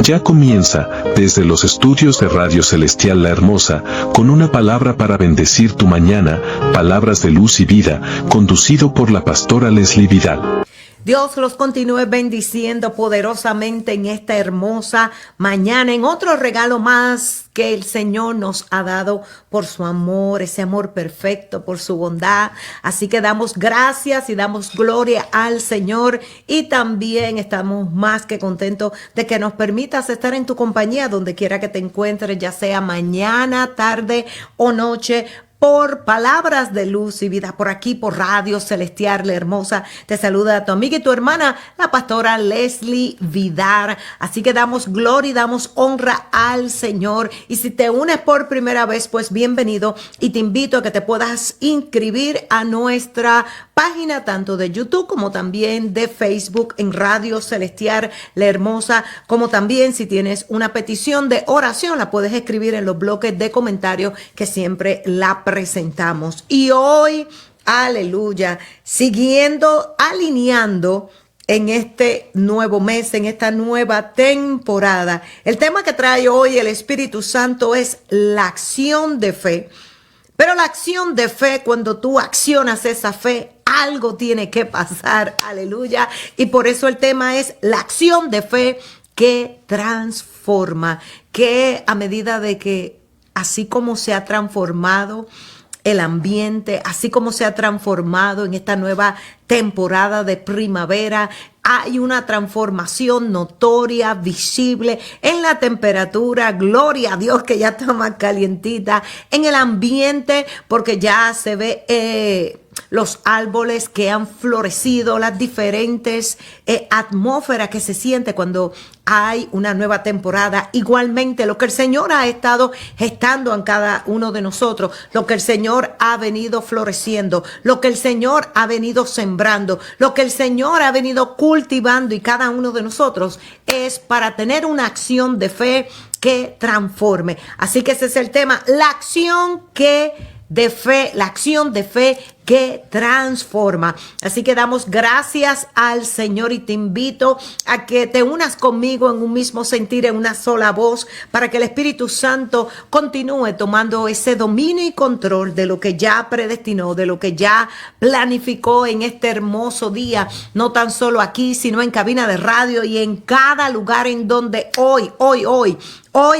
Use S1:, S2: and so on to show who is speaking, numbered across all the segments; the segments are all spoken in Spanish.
S1: Ya comienza, desde los estudios de Radio Celestial La Hermosa, con una palabra para bendecir tu mañana, palabras de luz y vida, conducido por la pastora Leslie Vidal.
S2: Dios los continúe bendiciendo poderosamente en esta hermosa mañana, en otro regalo más que el Señor nos ha dado por su amor, ese amor perfecto, por su bondad. Así que damos gracias y damos gloria al Señor, y también estamos más que contentos de que nos permitas estar en tu compañía donde quiera que te encuentres, ya sea mañana, tarde o noche, por palabras de luz y vida, por aquí, por Radio Celestial La Hermosa. Te saluda a tu amiga y tu hermana, la pastora Leslie Vidal. Así que damos gloria y damos honra al Señor. Y si te unes por primera vez, pues bienvenido, y te invito a que te puedas inscribir a nuestra página, tanto de YouTube como también de Facebook, en Radio Celestial La Hermosa. Como también, si tienes una petición de oración, la puedes escribir en los bloques de comentarios que siempre la presentamos. Y hoy, aleluya, siguiendo, alineando en este nuevo mes, en esta nueva temporada, el tema que trae hoy el Espíritu Santo es la acción de fe. Pero la acción de fe, cuando tú accionas esa fe, algo tiene que pasar, aleluya. Y por eso el tema es la acción de fe que transforma, que a medida de que, así como se ha transformado el ambiente, así como se ha transformado en esta nueva temporada de primavera, hay una transformación notoria, visible en la temperatura. Gloria a Dios que ya está más calientita, en el ambiente, porque ya se ve los árboles que han florecido, las diferentes atmósferas que se siente cuando hay una nueva temporada. Igualmente, lo que el Señor ha estado gestando en cada uno de nosotros, lo que el Señor ha venido floreciendo, lo que el Señor ha venido sembrando, lo que el Señor ha venido cultivando, y cada uno de nosotros es para tener una acción de fe que transforme. Así que ese es el tema, la acción de fe, la acción de fe que transforma. Así que damos gracias al Señor, y te invito a que te unas conmigo en un mismo sentir, en una sola voz, para que el Espíritu Santo continúe tomando ese dominio y control de lo que ya predestinó, de lo que ya planificó en este hermoso día, no tan solo aquí, sino en cabina de radio y en cada lugar en donde hoy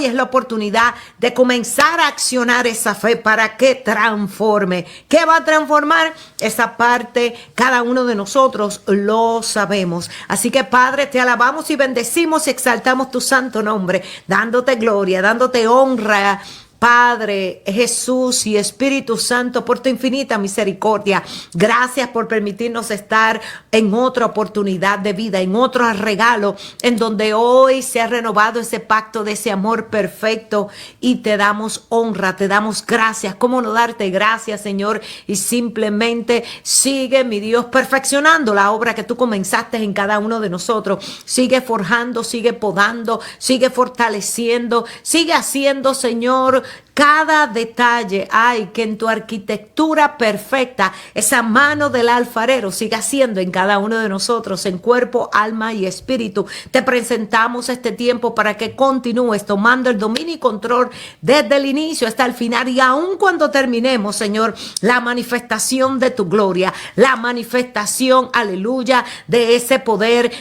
S2: es la oportunidad de comenzar a accionar esa fe para que transforme. ¿Qué va a transformar? Esa parte, cada uno de nosotros lo sabemos. Así que, Padre, te alabamos y bendecimos y exaltamos tu santo nombre, dándote gloria, dándote honra, Padre, Jesús y Espíritu Santo, por tu infinita misericordia. Gracias por permitirnos estar en otra oportunidad de vida, en otro regalo, en donde hoy se ha renovado ese pacto de ese amor perfecto, y te damos honra, te damos gracias. ¿Cómo no darte gracias, Señor? Y simplemente sigue, mi Dios, perfeccionando la obra que tú comenzaste en cada uno de nosotros. Sigue forjando, sigue podando, sigue fortaleciendo, sigue haciendo, Señor, cada detalle. Hay que en tu arquitectura perfecta, esa mano del alfarero siga siendo en cada uno de nosotros, en cuerpo, alma y espíritu. Te presentamos este tiempo para que continúes tomando el dominio y control desde el inicio hasta el final, y aun cuando terminemos, Señor, la manifestación de tu gloria, la manifestación, aleluya, de ese poder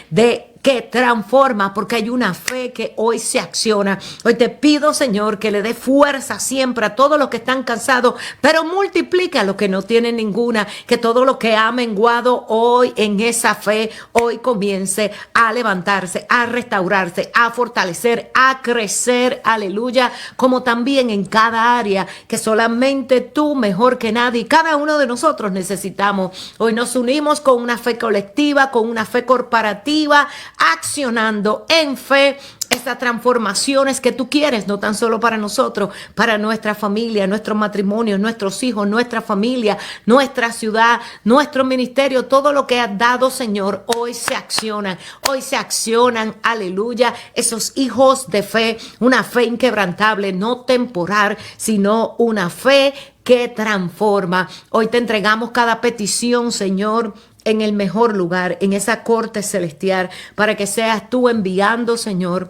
S2: que transforma, porque hay una fe que hoy se acciona. Hoy te pido, Señor, que le dé fuerza siempre a todos los que están cansados, pero multiplica a los que no tienen ninguna, que todo lo que ha menguado hoy en esa fe, hoy comience a levantarse, a restaurarse, a fortalecer, a crecer, aleluya, como también en cada área que solamente tú, mejor que nadie, y cada uno de nosotros necesitamos. Hoy nos unimos con una fe colectiva, con una fe corporativa, accionando en fe esas transformaciones que tú quieres, no tan solo para nosotros, para nuestra familia, nuestros matrimonios, nuestros hijos, nuestra familia, nuestra ciudad, nuestro ministerio. Todo lo que has dado, Señor, hoy se accionan, aleluya, esos hijos de fe, una fe inquebrantable, no temporal, sino una fe que transforma. Hoy te entregamos cada petición, Señor, en el mejor lugar, en esa corte celestial, para que seas tú enviando, Señor,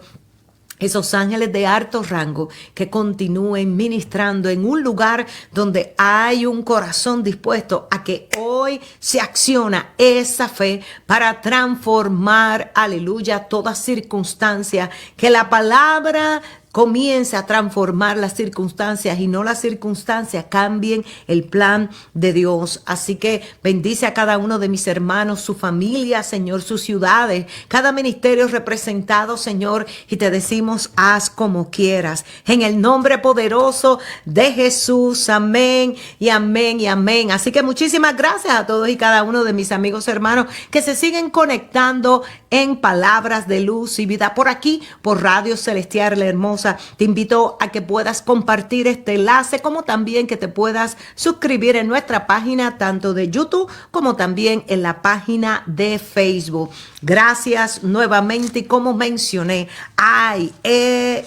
S2: esos ángeles de alto rango que continúen ministrando en un lugar donde hay un corazón dispuesto a que hoy se acciona esa fe para transformar, aleluya, toda circunstancia, que la palabra comience a transformar las circunstancias y no las circunstancias cambien el plan de Dios. Así que bendice a cada uno de mis hermanos, su familia, Señor, sus ciudades, cada ministerio representado, Señor, y te decimos, haz como quieras. En el nombre poderoso de Jesús, amén y amén y amén. Así que muchísimas gracias a todos y cada uno de mis amigos hermanos que se siguen conectando en Palabras de Luz y Vida por aquí, por Radio Celestial La Hermosa. Te invito a que puedas compartir este enlace, como también que te puedas suscribir en nuestra página, tanto de YouTube como también en la página de Facebook. Gracias nuevamente, y como mencioné, hay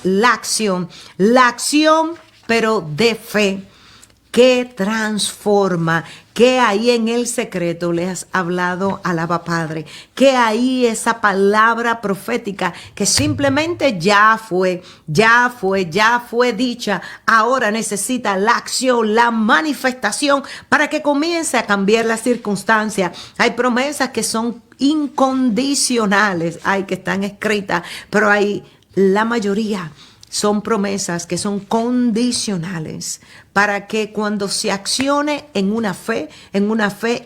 S2: la acción, pero de fe, que transforma, que ahí en el secreto le has hablado al Abba Padre, que ahí esa palabra profética que simplemente ya fue dicha, ahora necesita la acción, la manifestación para que comience a cambiar la circunstancia. Hay promesas que son incondicionales, hay que están escritas, pero hay la mayoría son promesas que son condicionales para que cuando se accione en una fe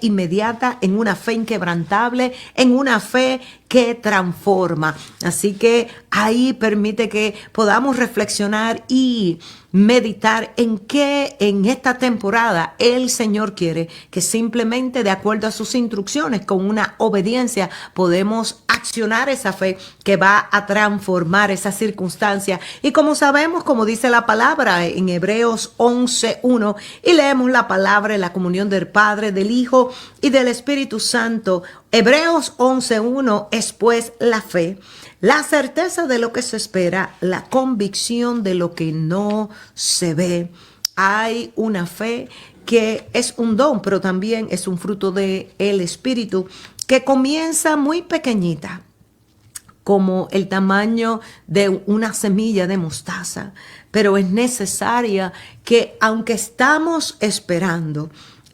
S2: inmediata, en una fe inquebrantable, en una fe que transforma. Así que ahí permite que podamos reflexionar y meditar en qué en esta temporada el Señor quiere que simplemente de acuerdo a sus instrucciones, con una obediencia, podemos accionar esa fe que va a transformar esa circunstancia. Y como sabemos, como dice la palabra en Hebreos 11:1, y leemos la palabra en la comunión del Padre, del Hijo y del Espíritu Santo. Hebreos 11:1 es pues la fe, la certeza de lo que se espera, la convicción de lo que no se ve. Hay una fe que es un don, pero también es un fruto del Espíritu, que comienza muy pequeñita, como el tamaño de una semilla de mostaza, pero es necesaria que, aunque estamos esperando,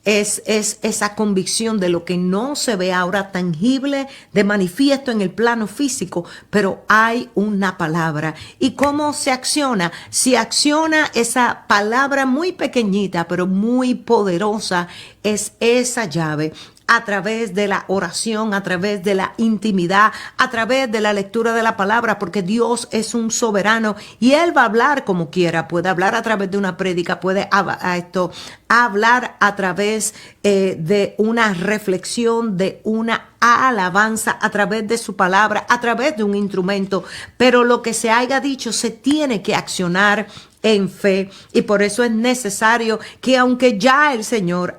S2: es esa convicción de lo que no se ve ahora tangible, de manifiesto en el plano físico, pero hay una palabra. ¿Y cómo se acciona? Se acciona esa palabra muy pequeñita, pero muy poderosa, es esa llave. A través de la oración, a través de la intimidad, a través de la lectura de la palabra, porque Dios es un soberano y Él va a hablar como quiera. Puede hablar a través de una prédica, puede hablar a través de una reflexión, de una alabanza, a través de su palabra, a través de un instrumento. Pero lo que se haya dicho se tiene que accionar en fe, y por eso es necesario que, aunque ya el Señor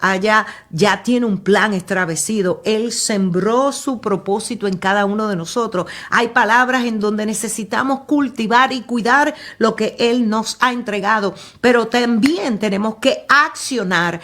S2: ya tiene un plan establecido, Él sembró su propósito en cada uno de nosotros. Hay palabras en donde necesitamos cultivar y cuidar lo que Él nos ha entregado, pero también tenemos que accionar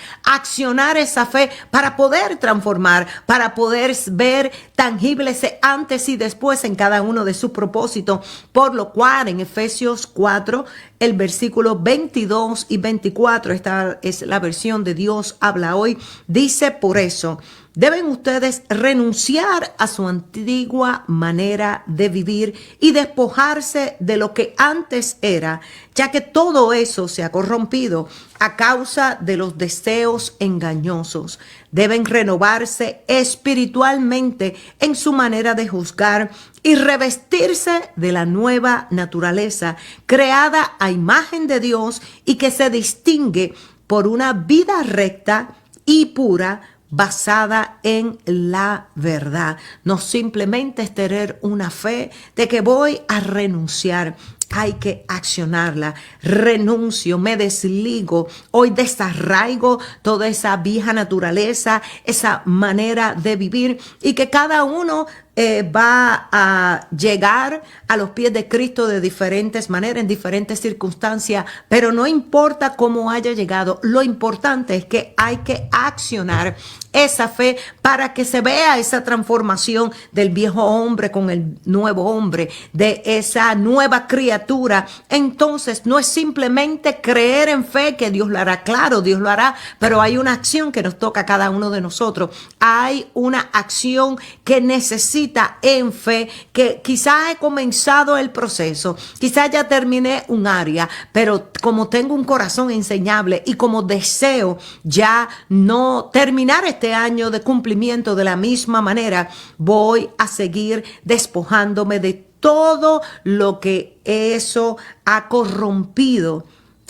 S2: esa fe para poder transformar, para poder ver tangible ese antes y después en cada uno de sus propósitos. Por lo cual en Efesios 4, el versículo 22 y 24, esta es la versión de Dios habla hoy, dice: por eso deben ustedes renunciar a su antigua manera de vivir y despojarse de lo que antes era, ya que todo eso se ha corrompido a causa de los deseos engañosos. Deben renovarse espiritualmente en su manera de juzgar y revestirse de la nueva naturaleza, creada a imagen de Dios y que se distingue por una vida recta y pura, basada en la verdad. No simplemente es tener una fe de que voy a renunciar. Hay que accionarla. Renuncio, me desligo. Hoy desarraigo toda esa vieja naturaleza, esa manera de vivir, y que cada uno va a llegar a los pies de Cristo de diferentes maneras, en diferentes circunstancias, pero no importa cómo haya llegado, lo importante es que hay que accionar esa fe para que se vea esa transformación del viejo hombre con el nuevo hombre, de esa nueva criatura. Entonces no es simplemente creer en fe que Dios lo hará, claro, Dios lo hará, pero hay una acción que nos toca a cada uno de nosotros. Hay una acción que necesita en fe, que quizás he comenzado el proceso, quizás ya terminé un área, pero como tengo un corazón enseñable y como deseo ya no terminar este año de cumplimiento de la misma manera, voy a seguir despojándome de todo lo que eso ha corrompido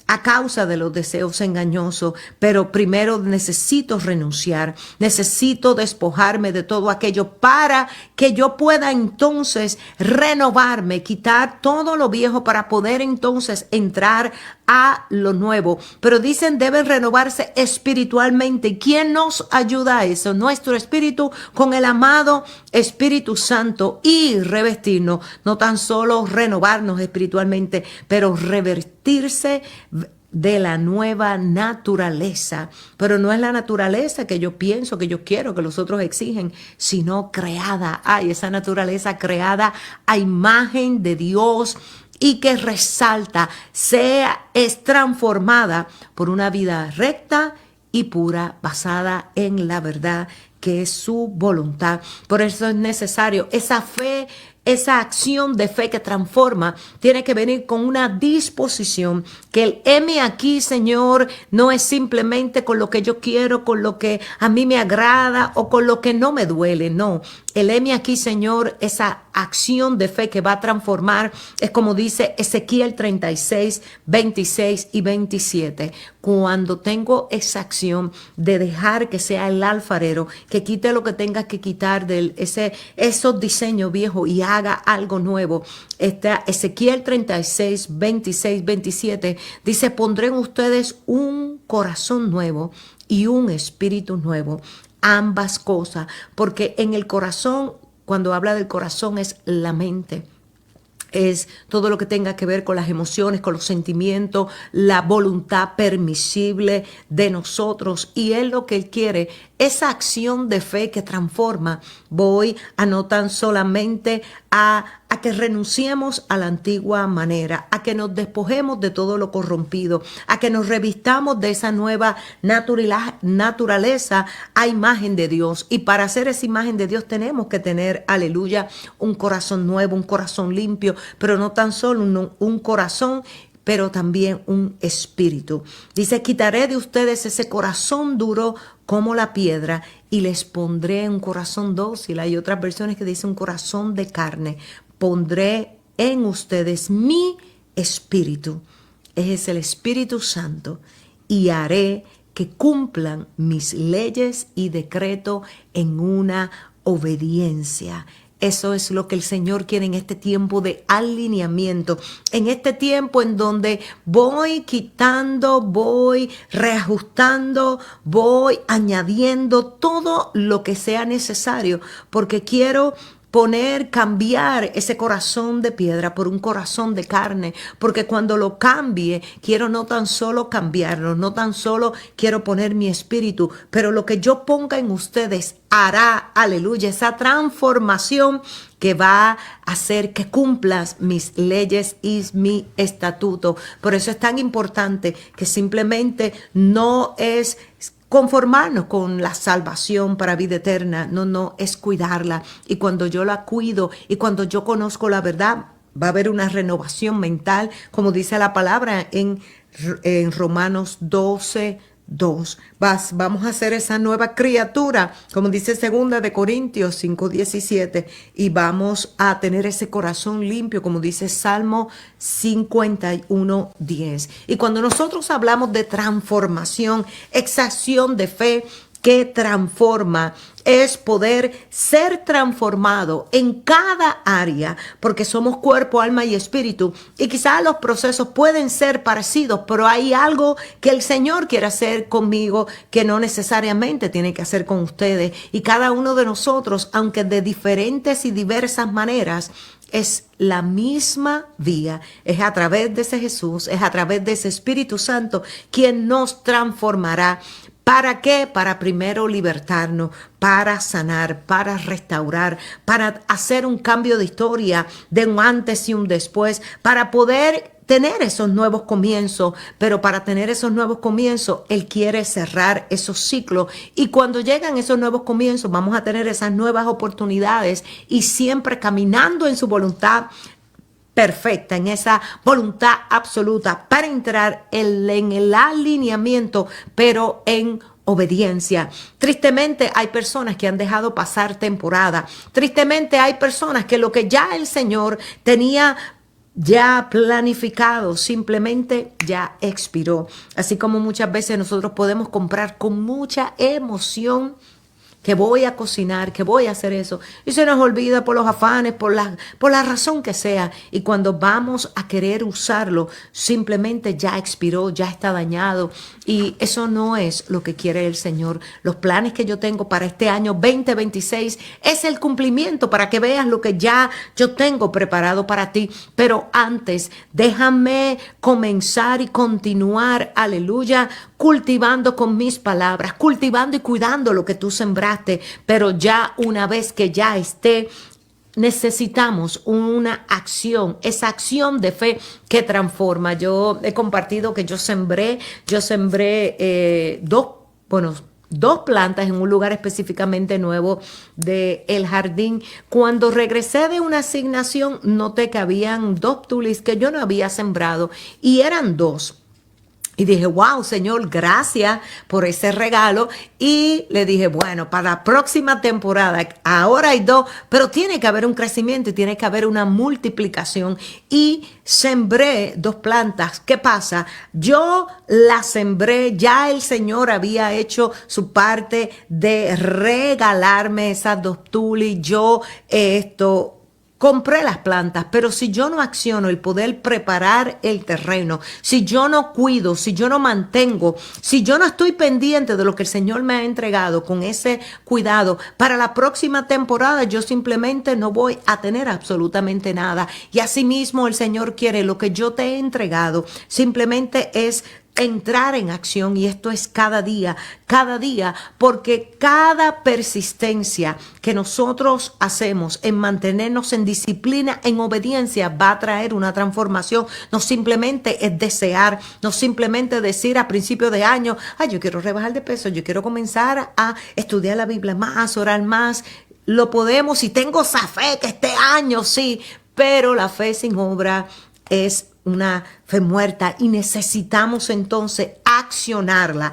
S2: a causa de los deseos engañosos, pero primero necesito renunciar, necesito despojarme de todo aquello para que yo pueda entonces renovarme, quitar todo lo viejo para poder entonces entrar a lo nuevo. Pero dicen deben renovarse espiritualmente. ¿Quién nos ayuda a eso? Nuestro espíritu con el amado Espíritu Santo, y revestirnos, no tan solo renovarnos espiritualmente, pero revertirse de la nueva naturaleza. Pero no es la naturaleza que yo pienso, que yo quiero, que los otros exigen, sino creada. Ay, esa naturaleza creada a imagen de Dios y que resalta, es transformada por una vida recta y pura, basada en la verdad, que es su voluntad. Por eso es necesario esa fe, esa acción de fe que transforma, tiene que venir con una disposición, que el heme aquí, Señor, no es simplemente con lo que yo quiero, con lo que a mí me agrada o con lo que no me duele, no. El heme aquí, Señor, esa acción de fe que va a transformar, es como dice Ezequiel 36, 26 y 27. Cuando tengo esa acción de dejar que sea el alfarero, que quite lo que tenga que quitar de esos diseños viejos y haga algo nuevo. Ezequiel 36, 26, 27 dice: pondré en ustedes un corazón nuevo y un espíritu nuevo. Ambas cosas, porque en el corazón, cuando habla del corazón, es la mente. Es todo lo que tenga que ver con las emociones, con los sentimientos, la voluntad permisible de nosotros. Y Él lo que Él quiere, esa acción de fe que transforma. Voy a no tan solamente a que renunciemos a la antigua manera, a que nos despojemos de todo lo corrompido, a que nos revistamos de esa nueva naturaleza a imagen de Dios. Y para hacer esa imagen de Dios tenemos que tener, aleluya, un corazón nuevo, un corazón limpio, pero no tan solo un corazón, pero también un espíritu. Dice: quitaré de ustedes ese corazón duro como la piedra y les pondré un corazón dócil. Hay otras versiones que dicen un corazón de carne. Pondré en ustedes mi espíritu, es el Espíritu Santo, y haré que cumplan mis leyes y decreto en una obediencia. Eso es lo que el Señor quiere en este tiempo de alineamiento, en este tiempo en donde voy quitando, voy reajustando, voy añadiendo todo lo que sea necesario, porque quiero cambiar ese corazón de piedra por un corazón de carne, porque cuando lo cambie, quiero no tan solo cambiarlo, no tan solo quiero poner mi espíritu, pero lo que yo ponga en ustedes hará, aleluya, esa transformación que va a hacer que cumplas mis leyes y mi estatuto. Por eso es tan importante que simplemente no es conformarnos con la salvación para vida eterna. No, es cuidarla. Y cuando yo la cuido y cuando yo conozco la verdad, va a haber una renovación mental, como dice la palabra en Romanos 12, 2. Vamos a hacer esa nueva criatura, como dice 2 de Corintios 5:17, y vamos a tener ese corazón limpio, como dice Salmo 51:10. Y cuando nosotros hablamos de transformación, esa acción de fe, que transforma, es poder ser transformado en cada área, porque somos cuerpo, alma y espíritu, y quizás los procesos pueden ser parecidos, pero hay algo que el Señor quiere hacer conmigo que no necesariamente tiene que hacer con ustedes, y cada uno de nosotros, aunque de diferentes y diversas maneras, es la misma vía, es a través de ese Jesús, es a través de ese Espíritu Santo quien nos transformará. ¿Para qué? Para primero libertarnos, para sanar, para restaurar, para hacer un cambio de historia, de un antes y un después, para poder tener esos nuevos comienzos, pero para tener esos nuevos comienzos, Él quiere cerrar esos ciclos, y cuando llegan esos nuevos comienzos, vamos a tener esas nuevas oportunidades, y siempre caminando en su voluntad perfecta, en esa voluntad absoluta, para entrar en el alineamiento, pero en obediencia. Tristemente hay personas que han dejado pasar temporada. Tristemente hay personas que lo que ya el Señor tenía ya planificado, simplemente ya expiró. Así como muchas veces nosotros podemos comprar con mucha emoción que voy a cocinar, que voy a hacer eso, y se nos olvida por los afanes, por la razón que sea, y cuando vamos a querer usarlo, simplemente ya expiró, ya está dañado, y eso no es lo que quiere el Señor. Los planes que yo tengo para este año 2026 es el cumplimiento, para que veas lo que ya yo tengo preparado para ti, pero antes déjame comenzar y continuar, aleluya, cultivando con mis palabras, cultivando y cuidando lo que tú sembraste, pero ya una vez que ya esté, necesitamos una acción, esa acción de fe que transforma. Yo he compartido que yo sembré dos plantas en un lugar específicamente nuevo del jardín. Cuando regresé de una asignación, noté que habían 2 tulips que yo no había sembrado, y eran 2. Y dije, wow, Señor, gracias por ese regalo. Y le dije, bueno, para la próxima temporada, ahora hay 2, pero tiene que haber un crecimiento y tiene que haber una multiplicación. Y sembré 2 plantas. ¿Qué pasa? Yo las sembré, ya el Señor había hecho su parte de regalarme esas 2 tulips. Yo compré las plantas, pero si yo no acciono el poder preparar el terreno, si yo no cuido, si yo no mantengo, si yo no estoy pendiente de lo que el Señor me ha entregado con ese cuidado, para la próxima temporada yo simplemente no voy a tener absolutamente nada. Y asimismo el Señor quiere lo que yo te he entregado, simplemente es entrar en acción, y esto es cada día, porque cada persistencia que nosotros hacemos en mantenernos en disciplina, en obediencia, va a traer una transformación. No simplemente es desear, no simplemente decir a principio de año, ay, yo quiero rebajar de peso, yo quiero comenzar a estudiar la Biblia más, orar más. Lo podemos, y tengo esa fe que este año sí, pero la fe sin obra es una fe muerta, y necesitamos entonces accionarla.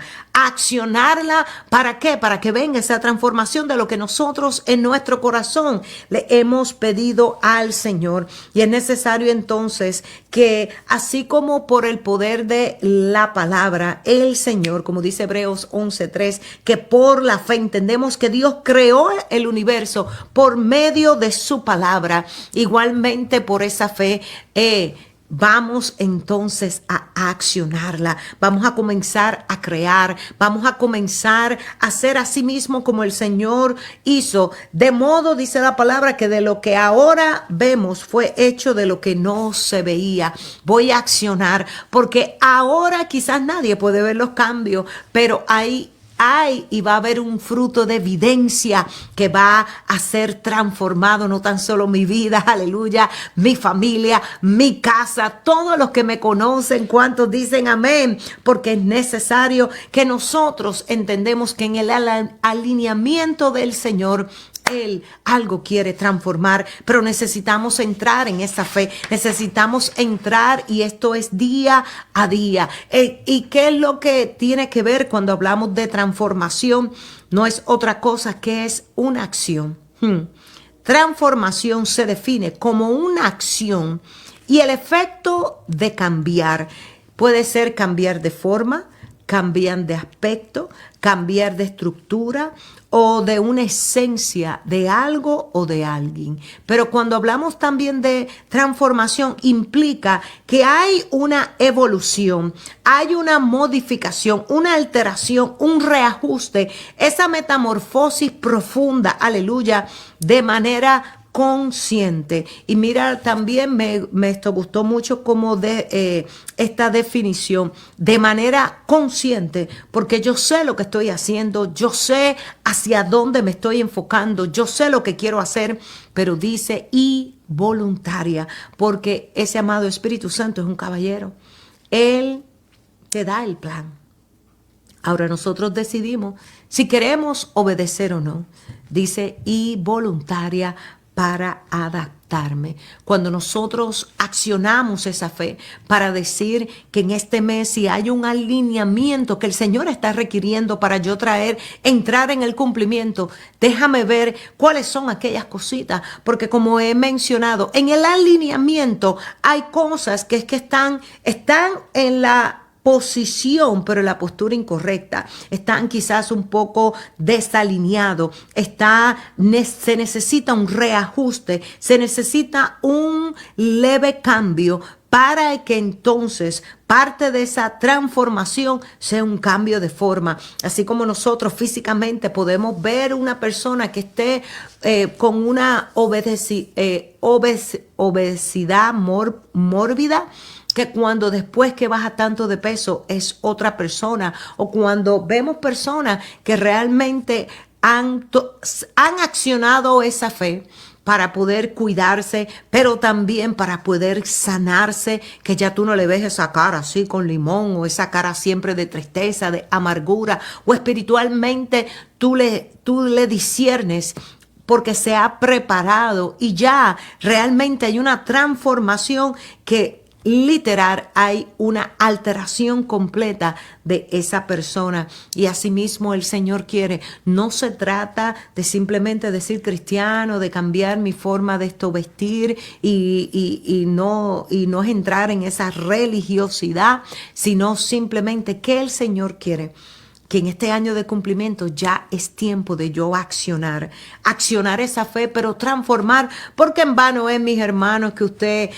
S2: ¿Para qué? Para que venga esa transformación de lo que nosotros en nuestro corazón le hemos pedido al Señor. Y es necesario entonces que, así como por el poder de la palabra, el Señor, como dice Hebreos 11:3, que por la fe entendemos que Dios creó el universo por medio de su palabra, igualmente por esa fe vamos entonces a accionarla, vamos a comenzar a crear, vamos a comenzar a hacer así mismo como el Señor hizo, de modo, dice la palabra, que de lo que ahora vemos fue hecho de lo que no se veía. Voy a accionar, porque ahora quizás nadie puede ver los cambios, pero hay y va a haber un fruto de evidencia que va a ser transformado, no tan solo mi vida, aleluya, mi familia, mi casa, todos los que me conocen, cuantos dicen amén, porque es necesario que nosotros entendemos que en el alineamiento del Señor, Él algo quiere transformar, pero necesitamos entrar en esa fe, necesitamos entrar, y esto es día a día. ¿Y qué es lo que tiene que ver cuando hablamos de transformación? No es otra cosa que es una acción. Transformación se define como una acción, y el efecto de cambiar puede ser cambiar de forma, cambian de aspecto, cambiar de estructura o de una esencia de algo o de alguien. Pero cuando hablamos también de transformación, implica que hay una evolución, hay una modificación, una alteración, un reajuste, esa metamorfosis profunda, aleluya, de manera consciente. Y mira, también me gustó mucho como de esta definición, de manera consciente, porque yo sé lo que estoy haciendo, yo sé hacia dónde me estoy enfocando, yo sé lo que quiero hacer, pero dice y voluntaria, porque ese amado Espíritu Santo es un caballero. Él te da el plan. Ahora nosotros decidimos si queremos obedecer o no. Dice y voluntaria para adaptarme. Cuando nosotros accionamos esa fe para decir que en este mes si hay un alineamiento que el Señor está requiriendo para yo entrar en el cumplimiento, déjame ver cuáles son aquellas cositas, porque como he mencionado, en el alineamiento hay cosas que están en la posición, pero la postura incorrecta, están quizás un poco desalineados, se necesita un reajuste, se necesita un leve cambio para que entonces parte de esa transformación sea un cambio de forma. Así como nosotros físicamente podemos ver una persona que esté con una obesidad mórbida, que cuando después que baja tanto de peso es otra persona, o cuando vemos personas que realmente han accionado esa fe para poder cuidarse, pero también para poder sanarse, que ya tú no le ves esa cara así con limón, o esa cara siempre de tristeza, de amargura, o espiritualmente tú le disciernes porque se ha preparado y ya realmente hay una transformación que literal hay una alteración completa de esa persona. Y asimismo el Señor quiere, no se trata de simplemente decir cristiano, de cambiar mi forma de vestir y no es entrar en esa religiosidad, sino simplemente que el Señor quiere que en este año de cumplimiento ya es tiempo de yo accionar esa fe, pero transformar, porque en vano es, mis hermanos, que usted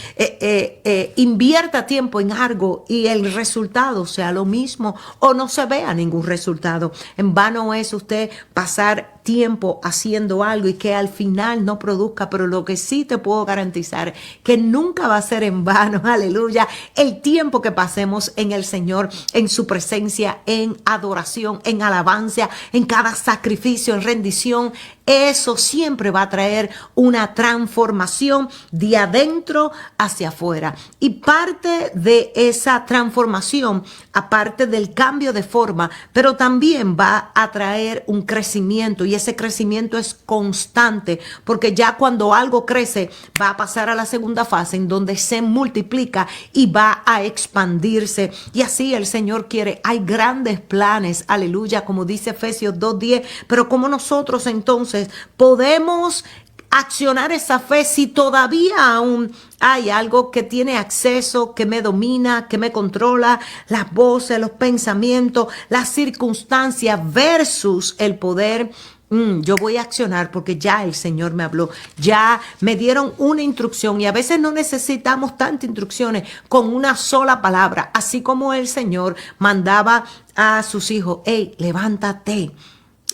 S2: invierta tiempo en algo y el resultado sea lo mismo o no se vea ningún resultado. En vano es usted pasar tiempo haciendo algo y que al final no produzca, pero lo que sí te puedo garantizar que nunca va a ser en vano, aleluya, el tiempo que pasemos en el Señor, en su presencia, en adoración, en alabanza, en cada sacrificio, en rendición. Eso siempre va a traer una transformación de adentro hacia afuera. Y parte de esa transformación, aparte del cambio de forma, pero también va a traer un crecimiento. Y ese crecimiento es constante, porque ya cuando algo crece, va a pasar a la segunda fase, en donde se multiplica y va a expandirse. Y así el Señor quiere. Hay grandes planes, aleluya, como dice Efesios 2:10. Pero como nosotros entonces podemos accionar esa fe si todavía aún hay algo que tiene acceso, que me domina, que me controla, las voces, los pensamientos, las circunstancias versus el poder. Yo voy a accionar porque ya el Señor me habló, ya me dieron una instrucción, y a veces no necesitamos tantas instrucciones, con una sola palabra, así como el Señor mandaba a sus hijos: hey, levántate.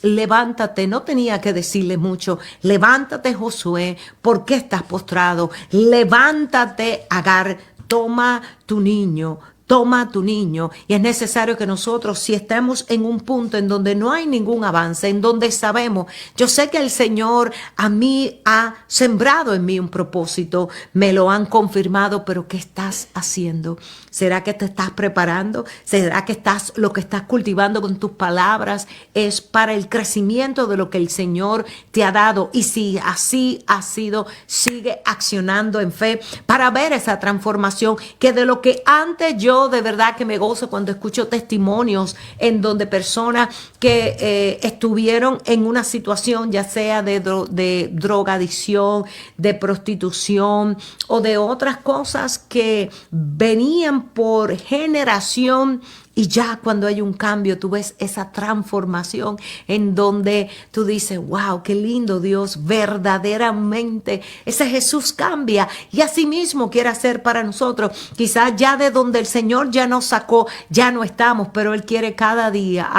S2: Levántate, no tenía que decirle mucho. Levántate, Josué, ¿por qué estás postrado? Levántate, Agar, toma tu niño. Toma tu niño. Y es necesario que nosotros, si estamos en un punto en donde no hay ningún avance, en donde sabemos, yo sé que el Señor a mí ha sembrado en mí un propósito, me lo han confirmado, pero ¿qué estás haciendo? ¿Será que te estás preparando? ¿Será que lo que estás cultivando con tus palabras es para el crecimiento de lo que el Señor te ha dado? Y si así ha sido, sigue accionando en fe para ver esa transformación, que de lo que antes yo de verdad que me gozo cuando escucho testimonios en donde personas que estuvieron en una situación, ya sea de drogadicción, de prostitución o de otras cosas que venían por generación Y ya cuando hay un cambio, tú ves esa transformación en donde tú dices, wow, qué lindo Dios, verdaderamente ese Jesús cambia y así mismo quiere hacer para nosotros. Quizás ya de donde el Señor ya nos sacó, ya no estamos, pero Él quiere cada día,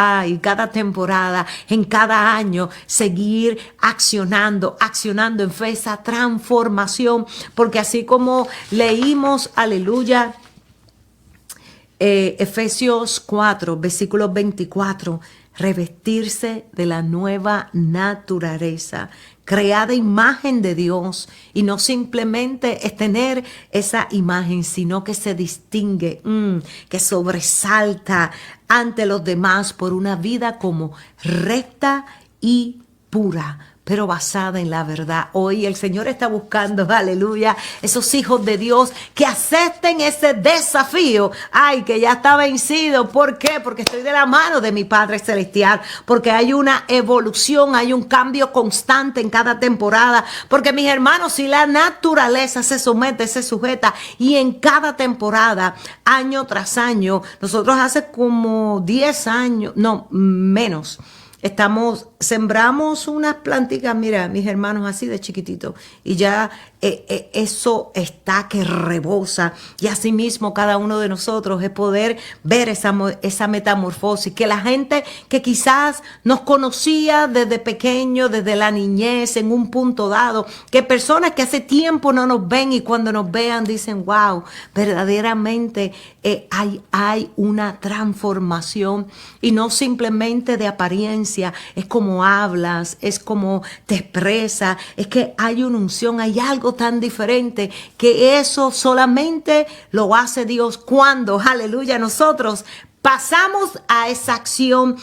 S2: cada temporada, en cada año, seguir accionando en fe esa transformación, porque así como leímos, aleluya, Efesios 4, versículo 24, revestirse de la nueva naturaleza, creada imagen de Dios, y no simplemente es tener esa imagen, sino que se distingue, que sobresalta ante los demás por una vida como recta y pura, pero basada en la verdad. Hoy el Señor está buscando, aleluya, esos hijos de Dios que acepten ese desafío. Que ya está vencido. ¿Por qué? Porque estoy de la mano de mi Padre Celestial, porque hay una evolución, hay un cambio constante en cada temporada, porque mis hermanos, si la naturaleza se somete, se sujeta, y en cada temporada, año tras año, nosotros hace como 10 años, no, menos, sembramos unas plantitas, mira, mis hermanos, así de chiquitito, y ya eso está que rebosa, y así mismo cada uno de nosotros es poder ver esa metamorfosis, que la gente que quizás nos conocía desde pequeño, desde la niñez, en un punto dado, que personas que hace tiempo no nos ven y cuando nos vean dicen, wow, verdaderamente hay una transformación, y no simplemente de apariencia, es como hablas, es como te expresas, es que hay una unción, hay algo tan diferente, que eso solamente lo hace Dios cuando, aleluya, nosotros pasamos a esa acción,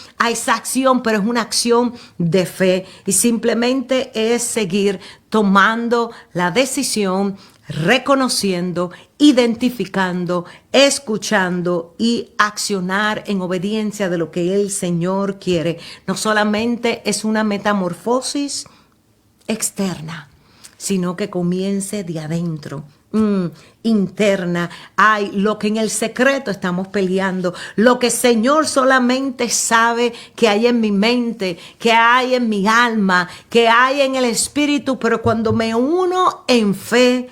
S2: pero es una acción de fe, y simplemente es seguir tomando la decisión, reconociendo, identificando, escuchando y accionar en obediencia de lo que el Señor quiere. No solamente es una metamorfosis externa, sino que comience de adentro, interna. Lo que en el secreto estamos peleando, lo que el Señor solamente sabe que hay en mi mente, que hay en mi alma, que hay en el Espíritu, pero cuando me uno en fe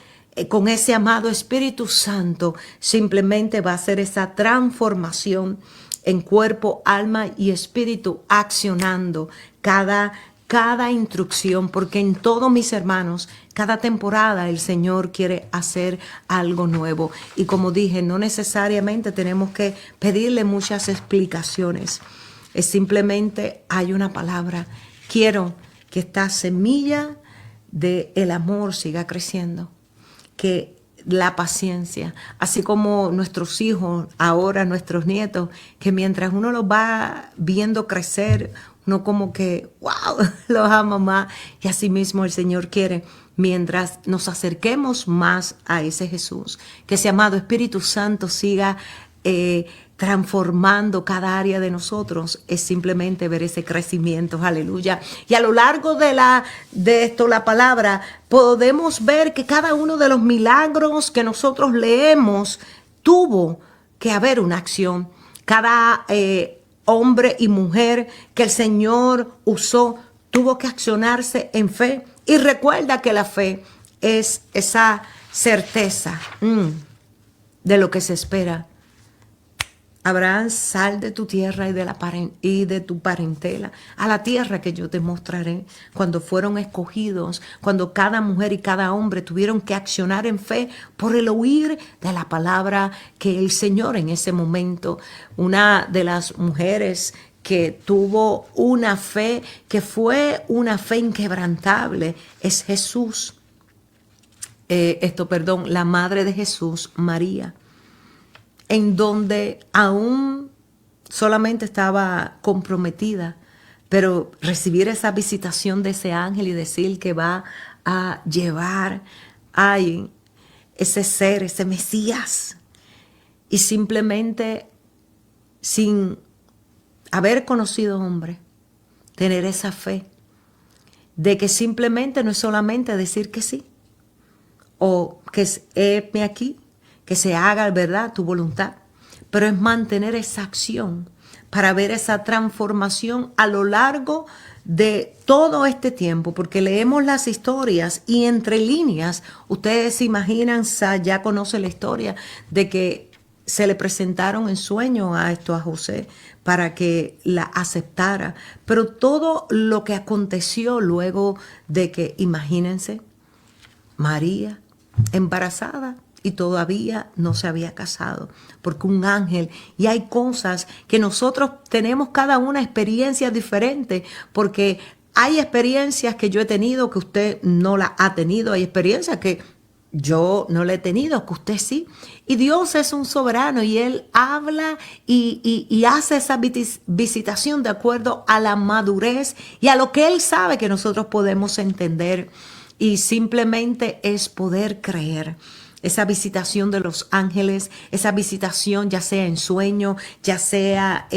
S2: con ese amado Espíritu Santo, simplemente va a ser esa transformación en cuerpo, alma y espíritu, accionando cada instrucción, porque en todos, mis hermanos, cada temporada el Señor quiere hacer algo nuevo. Y como dije, no necesariamente tenemos que pedirle muchas explicaciones. Es simplemente hay una palabra. Quiero que esta semilla del amor siga creciendo, que la paciencia, así como nuestros hijos, ahora nuestros nietos, que mientras uno los va viendo crecer, uno como que, wow, los ama más. Y así mismo el Señor quiere, mientras nos acerquemos más a ese Jesús, que ese amado Espíritu Santo siga transformando cada área de nosotros, es simplemente ver ese crecimiento, aleluya. Y a lo largo de la palabra, podemos ver que cada uno de los milagros que nosotros leemos tuvo que haber una acción. Cada hombre y mujer que el Señor usó tuvo que accionarse en fe. Y recuerda que la fe es esa certeza de lo que se espera. Abraham, sal de tu tierra y de tu parentela a la tierra que yo te mostraré. Cuando fueron escogidos, cuando cada mujer y cada hombre tuvieron que accionar en fe por el oír de la palabra que el Señor en ese momento, una de las mujeres que tuvo una fe, que fue una fe inquebrantable, es Jesús. La madre de Jesús, María, en donde aún solamente estaba comprometida, pero recibir esa visitación de ese ángel y decir que va a llevar ese ser, ese Mesías, y simplemente sin haber conocido hombre, tener esa fe de que simplemente no es solamente decir que sí, o que heme aquí, que se haga, ¿verdad?, tu voluntad, pero es mantener esa acción para ver esa transformación a lo largo de todo este tiempo, porque leemos las historias y entre líneas, ustedes se imaginan, ya conoce la historia de que se le presentaron en sueño a José para que la aceptara, pero todo lo que aconteció luego de que, imagínense, María embarazada y todavía no se había casado, porque un ángel, y hay cosas que nosotros tenemos cada una experiencia diferente, porque hay experiencias que yo he tenido que usted no la ha tenido, hay experiencias que yo no la he tenido, que usted sí, y Dios es un soberano y Él habla y hace esa visitación de acuerdo a la madurez y a lo que Él sabe que nosotros podemos entender, y simplemente es poder creer. Esa visitación de los ángeles, esa visitación ya sea en sueño, ya sea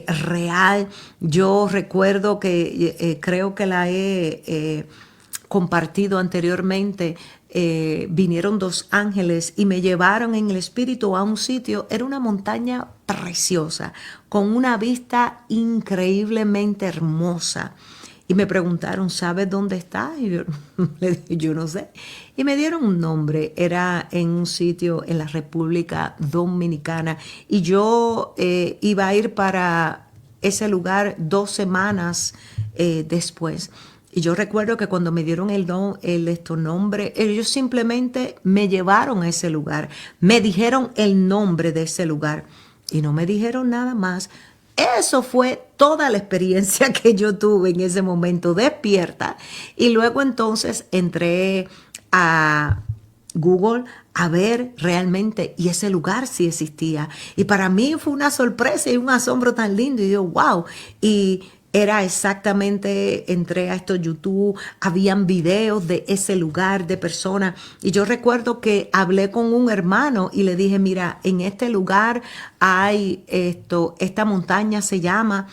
S2: real. Yo recuerdo que creo que la he compartido anteriormente. Vinieron dos ángeles y me llevaron en el espíritu a un sitio. Era una montaña preciosa, con una vista increíblemente hermosa. Y me preguntaron, ¿sabes dónde está? Y yo le dije, yo no sé. Y me dieron un nombre, era en un sitio en la República Dominicana. Y yo iba a ir para ese lugar 2 semanas después. Y yo recuerdo que cuando me dieron el nombre, ellos simplemente me llevaron a ese lugar. Me dijeron el nombre de ese lugar y no me dijeron nada más. Eso fue toda la experiencia que yo tuve en ese momento despierta. Y luego entonces entré a Google a ver realmente, y ese lugar sí existía. Y para mí fue una sorpresa y un asombro tan lindo. Y yo, wow. Y era exactamente, entré a esto YouTube, habían videos de ese lugar, de personas. Y yo recuerdo que hablé con un hermano y le dije, mira, en este lugar hay esta montaña se llama,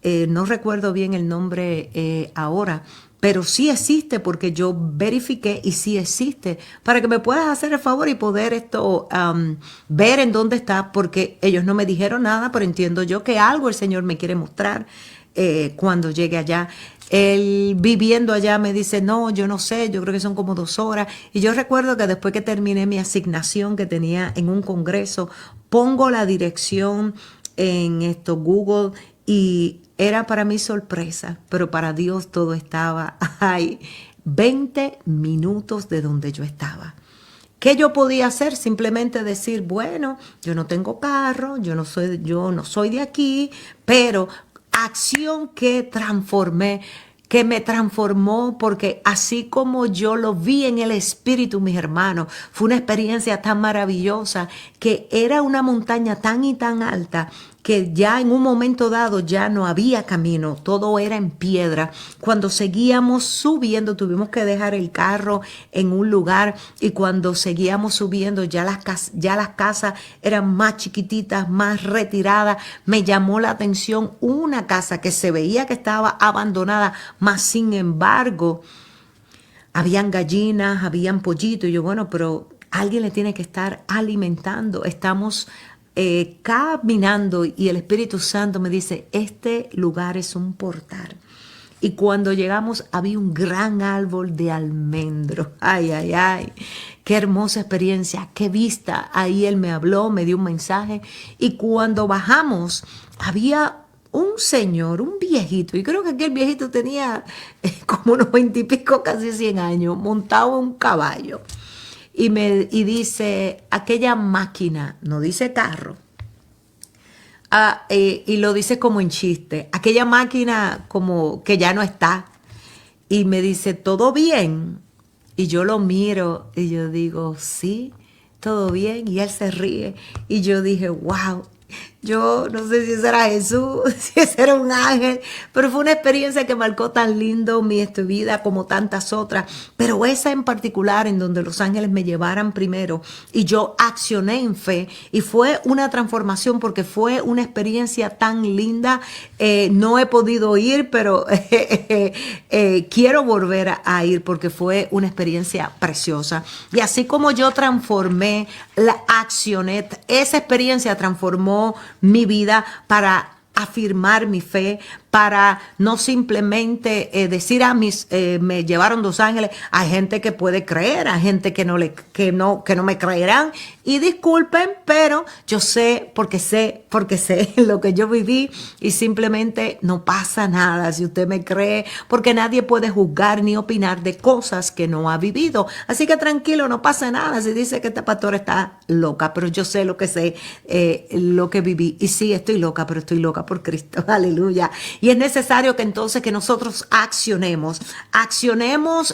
S2: no recuerdo bien el nombre ahora, pero sí existe porque yo verifiqué y sí existe. Para que me puedas hacer el favor y poder ver en dónde está, porque ellos no me dijeron nada, pero entiendo yo que algo el Señor me quiere mostrar. Cuando llegue allá, él viviendo allá me dice, no, yo no sé, yo creo que son como 2 horas. Y yo recuerdo que después que terminé mi asignación que tenía en un congreso, pongo la dirección en Google y era para mí sorpresa, pero para Dios todo estaba ahí, 20 minutos de donde yo estaba. ¿Qué yo podía hacer? Simplemente decir, bueno, yo no tengo carro, yo no soy de aquí, pero acción que me transformó, porque así como yo lo vi en el espíritu, mis hermanos, fue una experiencia tan maravillosa, que era una montaña tan y tan alta que ya en un momento dado ya no había camino, todo era en piedra. Cuando seguíamos subiendo, tuvimos que dejar el carro en un lugar, y cuando seguíamos subiendo ya las casas eran más chiquititas, más retiradas. Me llamó la atención una casa que se veía que estaba abandonada, mas sin embargo habían gallinas, habían pollitos, y yo, bueno, pero alguien le tiene que estar alimentando. Estamos caminando y el Espíritu Santo me dice, este lugar es un portal. Y cuando llegamos había un gran árbol de almendro. Ay, ay, ay, qué hermosa experiencia, qué vista. Ahí él me habló, me dio un mensaje, y cuando bajamos había un señor, un viejito, y creo que aquel viejito tenía como unos 20 y pico, casi 100 años, montado en un caballo. Y dice, aquella máquina, no dice carro, y lo dice como en chiste, aquella máquina como que ya no está. Y me dice, ¿todo bien? Y yo lo miro y yo digo, sí, todo bien. Y él se ríe. Y yo dije, wow. Yo no sé si ese era Jesús, si ese era un ángel, pero fue una experiencia que marcó tan lindo mi vida como tantas otras. Pero esa en particular, en donde los ángeles me llevaran primero y yo accioné en fe, y fue una transformación porque fue una experiencia tan linda. No he podido ir, pero quiero volver a ir porque fue una experiencia preciosa. Y así como yo transformé, la accioné, esa experiencia transformó mi vida para afirmar mi fe, para no simplemente decir me llevaron dos ángeles. Hay gente que puede creer, hay gente que no me creerán, y disculpen, pero yo sé porque sé lo que yo viví, y simplemente no pasa nada si usted me cree, porque nadie puede juzgar ni opinar de cosas que no ha vivido. Así que tranquilo, no pasa nada si dice que esta pastora está loca, pero yo sé lo que sé, lo que viví, y sí, estoy loca, pero estoy loca por Cristo. Aleluya. Y es necesario que entonces que nosotros accionemos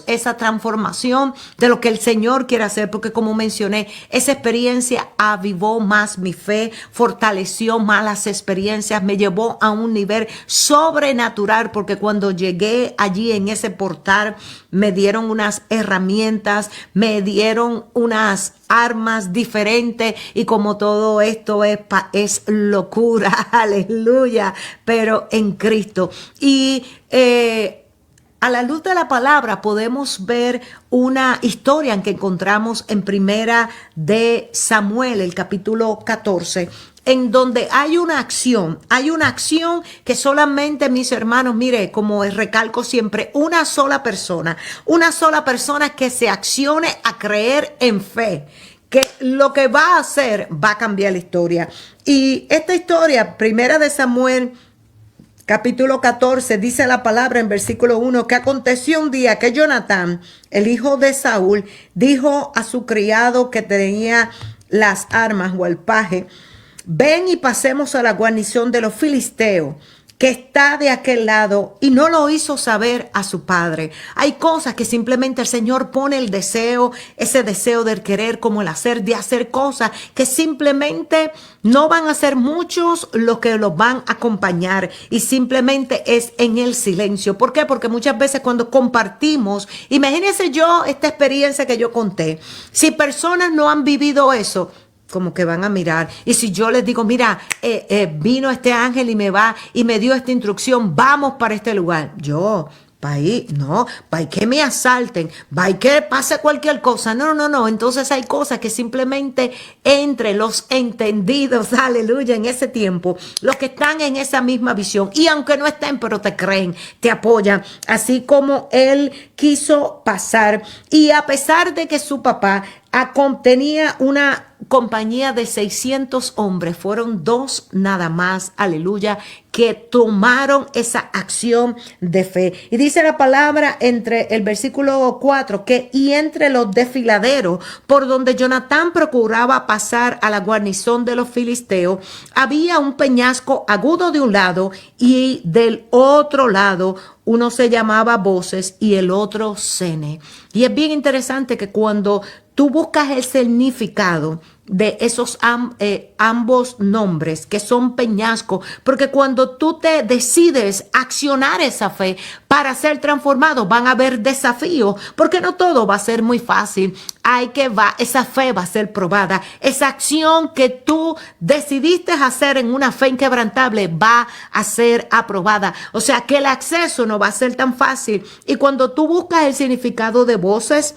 S2: esa transformación de lo que el Señor quiere hacer, porque como mencioné, esa experiencia avivó más mi fe, fortaleció más las experiencias, me llevó a un nivel sobrenatural, porque cuando llegué allí en ese portal, me dieron unas herramientas, me dieron unas armas diferentes, y como todo esto es locura, aleluya, pero en Cristo. Y a la luz de la palabra podemos ver una historia que encontramos en Primera de Samuel, el capítulo 14, en donde hay una acción que solamente, mis hermanos, mire, como recalco siempre, una sola persona que se accione a creer en fe, que lo que va a hacer va a cambiar la historia. Y esta historia, Primera de Samuel, capítulo 14, dice la palabra en versículo 1, que aconteció un día que Jonatán, el hijo de Saúl, dijo a su criado que tenía las armas, o el paje: ven y pasemos a la guarnición de los filisteos, que está de aquel lado, y no lo hizo saber a su padre. Hay cosas que simplemente el Señor pone el deseo, ese deseo del querer como el hacer, de hacer cosas que simplemente no van a ser muchos los que los van a acompañar, y simplemente es en el silencio. ¿Por qué? Porque muchas veces cuando compartimos, imagínense yo esta experiencia que yo conté, si personas no han vivido eso, como que van a mirar. Y si yo les digo, mira, vino este ángel y me dio esta instrucción, vamos para este lugar, yo, va ahí, no, va ahí que me asalten, va ahí que pase cualquier cosa, no, entonces hay cosas que simplemente entre los entendidos, aleluya, en ese tiempo, los que están en esa misma visión, y aunque no estén, pero te creen, te apoyan, así como él quiso pasar. Y a pesar de que su papá tenía una compañía de 600 hombres, fueron 2 nada más, aleluya, que tomaron esa acción de fe. Y dice la palabra entre el versículo 4 que y entre los desfiladeros por donde Jonatán procuraba pasar a la guarnición de los filisteos, había un peñasco agudo de un lado, y del otro lado uno se llamaba Voces y el otro Sene. Y es bien interesante que cuando tú buscas el significado de esos ambos nombres, que son peñascos, porque cuando tú te decides accionar esa fe para ser transformado, van a haber desafíos, porque no todo va a ser muy fácil. Esa fe va a ser probada. Esa acción que tú decidiste hacer en una fe inquebrantable va a ser aprobada. O sea que el acceso no va a ser tan fácil. Y cuando tú buscas el significado de Voces,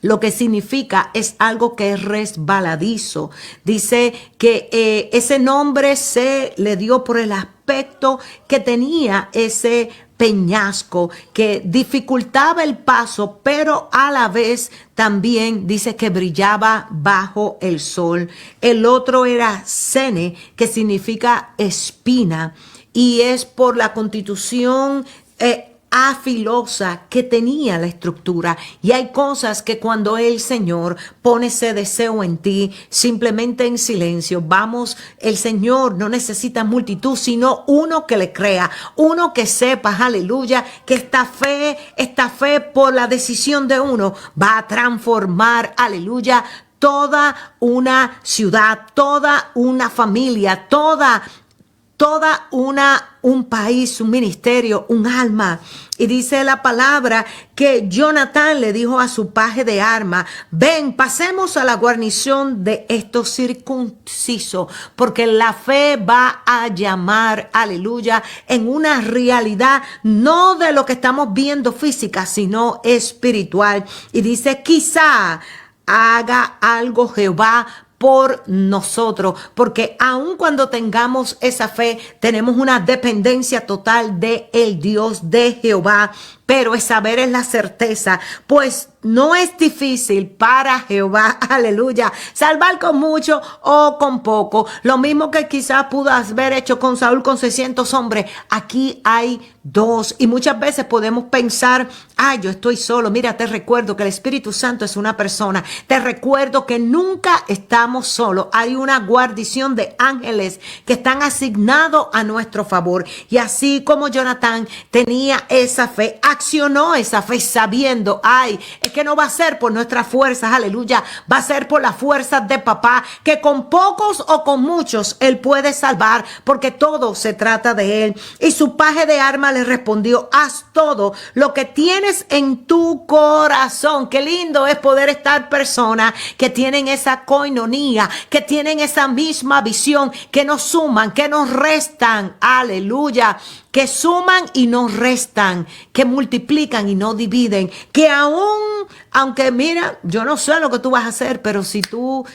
S2: lo que significa es algo que es resbaladizo. Dice que ese nombre se le dio por el aspecto que tenía ese peñasco, que dificultaba el paso, pero a la vez también dice que brillaba bajo el sol. El otro era Sene, que significa espina, y es por la constitución afilosa que tenía la estructura. Y hay cosas que cuando el Señor pone ese deseo en ti, simplemente en silencio, el Señor no necesita multitud, sino uno que le crea, uno que sepa, aleluya, que esta fe por la decisión de uno va a transformar, aleluya, toda una ciudad, toda una familia, un país, un ministerio, un alma. Y dice la palabra que Jonatán le dijo a su paje de armas: ven, pasemos a la guarnición de estos circuncisos, porque la fe va a llamar, aleluya, en una realidad no de lo que estamos viendo física, sino espiritual. Y dice: quizá haga algo Jehová por nosotros, porque aun cuando tengamos esa fe, tenemos una dependencia total de el Dios de Jehová. Pero es saber, es la certeza, pues no es difícil para Jehová, aleluya, salvar con mucho o con poco. Lo mismo que quizás pudo haber hecho con Saúl con 600 hombres. Aquí hay 2. Y muchas veces podemos pensar: yo estoy solo. Mira, te recuerdo que el Espíritu Santo es una persona. Te recuerdo que nunca estamos solos. Hay una guarnición de ángeles que están asignados a nuestro favor. Y así como Jonatán tenía esa fe, accionó esa fe sabiendo: es que no va a ser por nuestras fuerzas, aleluya, va a ser por las fuerzas de papá, que con pocos o con muchos él puede salvar, porque todo se trata de él. Y su paje de armas le respondió: haz todo lo que tienes en tu corazón. Qué lindo es poder estar personas que tienen esa coinonía, que tienen esa misma visión, que nos suman, que nos restan, aleluya, que suman y no restan, que multiplican y no dividen, que aunque mira, yo no sé lo que tú vas a hacer, pero si tú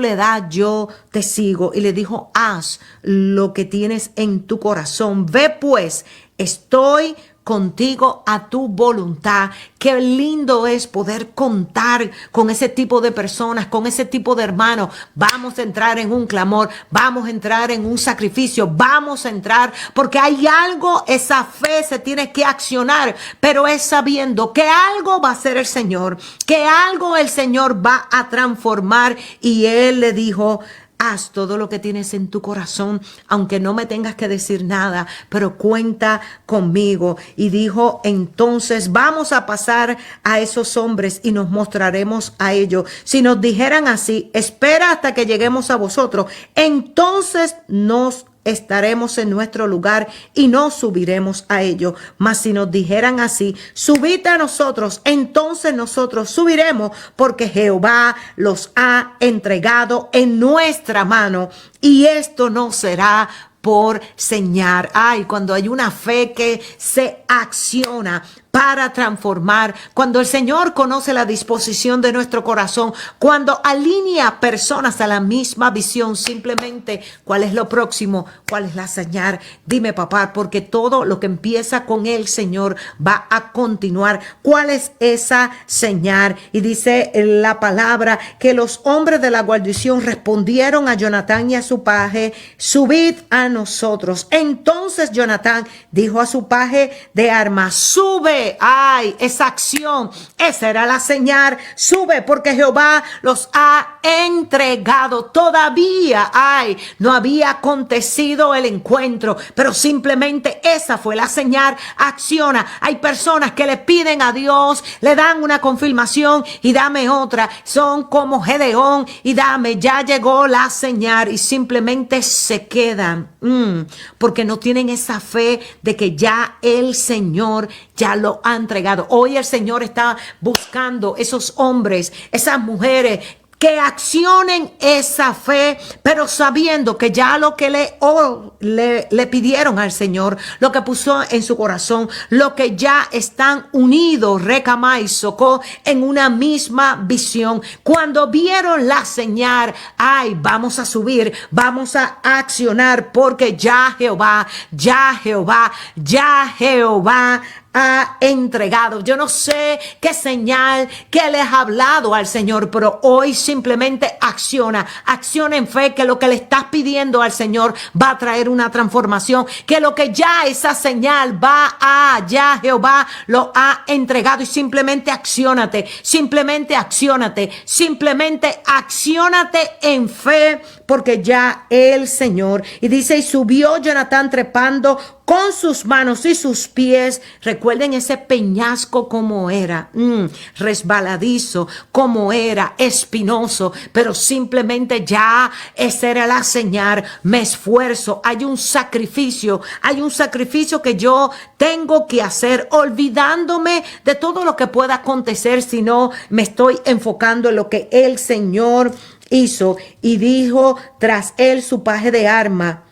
S2: le das, yo te sigo. Y le dijo: haz lo que tienes en tu corazón. Ve pues, estoy contigo a tu voluntad. Qué lindo es poder contar con ese tipo de personas, con ese tipo de hermanos. Vamos a entrar en un clamor, vamos a entrar en un sacrificio, vamos a entrar porque hay algo, esa fe se tiene que accionar, pero es sabiendo que algo va a hacer el Señor, que algo el Señor va a transformar. Y él le dijo: haz todo lo que tienes en tu corazón, aunque no me tengas que decir nada, pero cuenta conmigo. Y dijo: entonces vamos a pasar a esos hombres y nos mostraremos a ellos. Si nos dijeran así: espera hasta que lleguemos a vosotros, entonces nos estaremos en nuestro lugar y no subiremos a ellos. Mas si nos dijeran así: subid a nosotros, entonces nosotros subiremos, porque Jehová los ha entregado en nuestra mano, y esto no será por señal. Cuando hay una fe que se acciona para transformar, cuando el Señor conoce la disposición de nuestro corazón, cuando alinea personas a la misma visión, simplemente, ¿cuál es lo próximo? ¿Cuál es la señal? Dime, papá, porque todo lo que empieza con el Señor va a continuar. ¿Cuál es esa señal? Y dice la palabra que los hombres de la guarnición respondieron a Jonatán y a su paje: subid a nosotros. Entonces Jonatán dijo a su paje de armas: sube. Esa acción, esa era la señal. Sube, porque Jehová los ha entregado. Todavía no había acontecido el encuentro, pero simplemente esa fue la señal. Acciona. Hay personas que le piden a Dios, le dan una confirmación y dame otra. Son como Gedeón y dame, ya llegó la señal, y simplemente se quedan porque no tienen esa fe de que ya el Señor ya lo ha entregado. Hoy el Señor está buscando esos hombres, esas mujeres que accionen esa fe, pero sabiendo que ya lo que le pidieron al Señor, lo que puso en su corazón, lo que ya están unidos, Recamá y Socó, en una misma visión. Cuando vieron la señal, vamos a subir, vamos a accionar, porque ya Jehová ha entregado. Yo no sé qué señal que les ha hablado al Señor, pero hoy simplemente acciona en fe, que lo que le estás pidiendo al Señor va a traer una transformación, que lo que ya esa señal ya Jehová lo ha entregado. Y simplemente acciónate en fe, porque ya el Señor, y dice, y subió Jonatán trepando con sus manos y sus pies. Recuerden ese peñasco como era, resbaladizo, como era, espinoso, pero simplemente ya esa era la señal. Me esfuerzo, hay un sacrificio que yo tengo que hacer, olvidándome de todo lo que pueda acontecer, sino me estoy enfocando en lo que el Señor hizo. Y dijo tras él su paje de arma.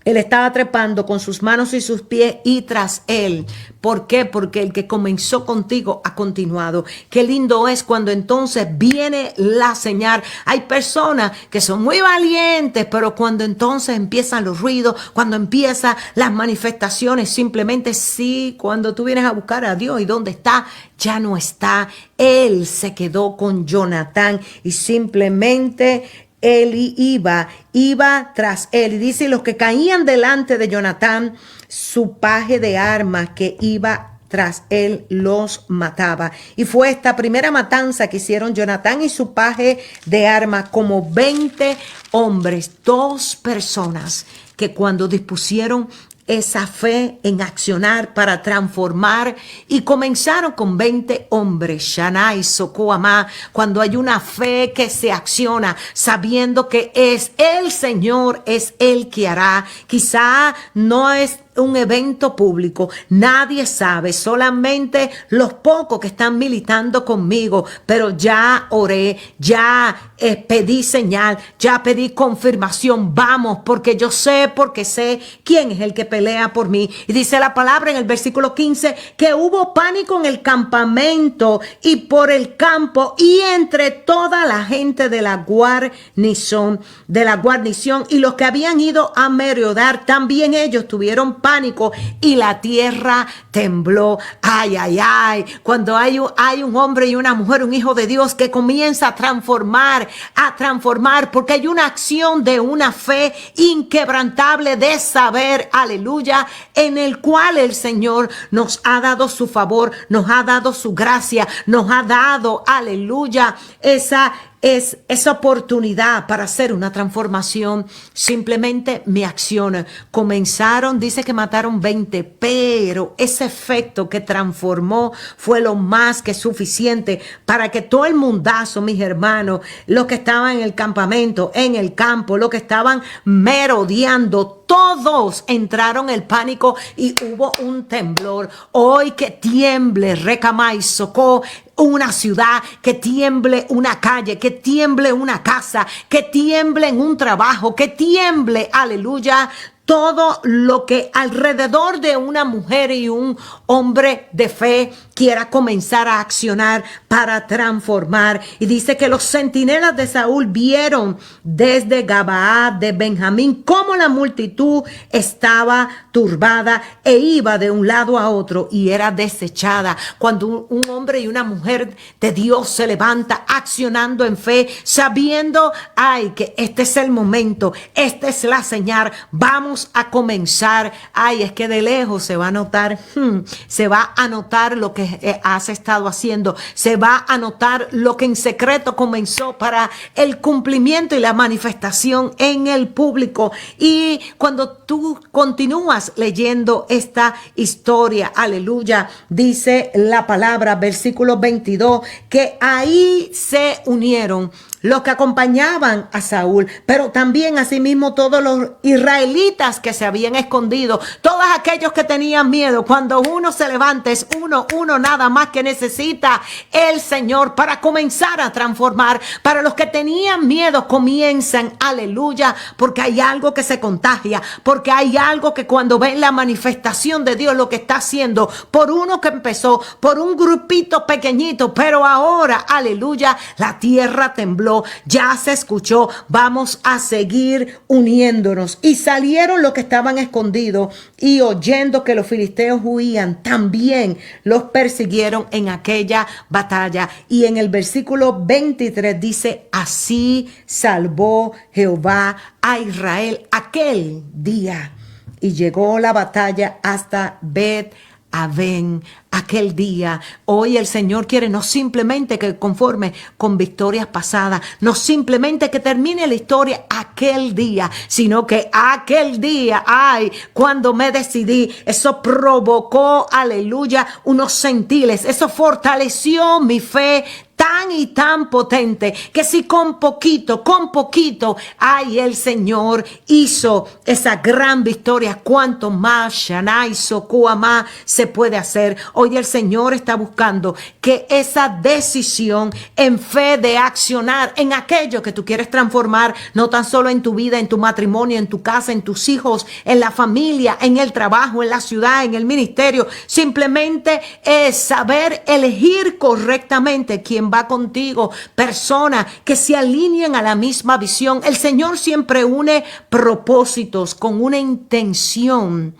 S2: Él estaba trepando con sus manos y sus pies y tras él. ¿Por qué? Porque el que comenzó contigo ha continuado. Qué lindo es cuando entonces viene la señal. Hay personas que son muy valientes, pero cuando entonces empiezan los ruidos, cuando empiezan las manifestaciones, simplemente sí, cuando tú vienes a buscar a Dios y dónde está, ya no está. Él se quedó con Jonatán y simplemente él iba tras él. Y dice, los que caían delante de Jonatán, su paje de armas que iba tras él los mataba. Y fue esta primera matanza que hicieron Jonatán y su paje de armas, como 20 hombres, 2 personas que cuando dispusieron esa fe en accionar para transformar, y comenzaron con 20 hombres, Shana y Sokoamá, cuando hay una fe que se acciona sabiendo que es el Señor, es el que hará. Quizá no es un evento público, nadie sabe, solamente los pocos que están militando conmigo, pero ya oré, ya pedí señal, ya pedí confirmación. Vamos, porque yo sé, porque sé quién es el que pelea por mí. Y dice la palabra en el versículo 15 que hubo pánico en el campamento y por el campo y entre toda la gente de la guarnición, y los que habían ido a merodear, también ellos tuvieron pánico y la tierra tembló. Ay, ay, ay. Cuando hay un hombre y una mujer, un hijo de Dios que comienza a transformar, porque hay una acción de una fe inquebrantable de saber, aleluya, en el cual el Señor nos ha dado su favor, nos ha dado su gracia, nos ha dado, aleluya, esa oportunidad para hacer una transformación. Simplemente me acciona. Comenzaron, dice que mataron 20, pero ese efecto que transformó fue lo más que suficiente para que todo el mundazo, mis hermanos, los que estaban en el campamento, en el campo, los que estaban merodeando, todos entraron en el pánico y hubo un temblor. Hoy que tiemble Recamay, Socó, una ciudad, que tiemble una calle, que tiemble una casa, que tiemble en un trabajo, que tiemble, aleluya, todo lo que alrededor de una mujer y un hombre de fe quiera comenzar a accionar para transformar. Y dice que los centinelas de Saúl vieron desde Gabaa de Benjamín cómo la multitud estaba turbada e iba de un lado a otro y era desechada. Cuando un hombre y una mujer de Dios se levanta accionando en fe, sabiendo, ay, que este es el momento, esta es la señal, vamos a comenzar. Ay, es que de lejos se va a notar, se va a notar lo que has estado haciendo, se va a notar lo que en secreto comenzó para el cumplimiento y la manifestación en el público. Y cuando tú continúas leyendo esta historia, aleluya, dice la palabra, versículo 22, que ahí se unieron los que acompañaban a Saúl, pero también asimismo todos los israelitas que se habían escondido, todos aquellos que tenían miedo. Cuando uno se levanta, es uno nada más que necesita el Señor para comenzar a transformar. Para los que tenían miedo, comienzan, aleluya, porque hay algo que se contagia, porque hay algo que cuando ven la manifestación de Dios, lo que está haciendo, por uno que empezó, por un grupito pequeñito, pero ahora, aleluya, la tierra tembló. Ya se escuchó, vamos a seguir uniéndonos. Y salieron los que estaban escondidos y oyendo que los filisteos huían, también los persiguieron en aquella batalla. Y en el versículo 23 dice, así salvó Jehová a Israel aquel día. Y llegó la batalla hasta Bet ven aquel día. Hoy el Señor quiere no simplemente que conforme con victorias pasadas, no simplemente que termine la historia aquel día, sino que aquel día, cuando me decidí, eso provocó, aleluya, unos sentiles, eso fortaleció mi fe tan y tan potente, que si con poquito, el Señor hizo esa gran victoria, cuanto más Shanai Sokuama se puede hacer. Hoy el Señor está buscando que esa decisión en fe de accionar en aquello que tú quieres transformar, no tan solo en tu vida, en tu matrimonio, en tu casa, en tus hijos, en la familia, en el trabajo, en la ciudad, en el ministerio, simplemente es saber elegir correctamente quién va contigo, personas que se alineen a la misma visión. El Señor siempre une propósitos con una intención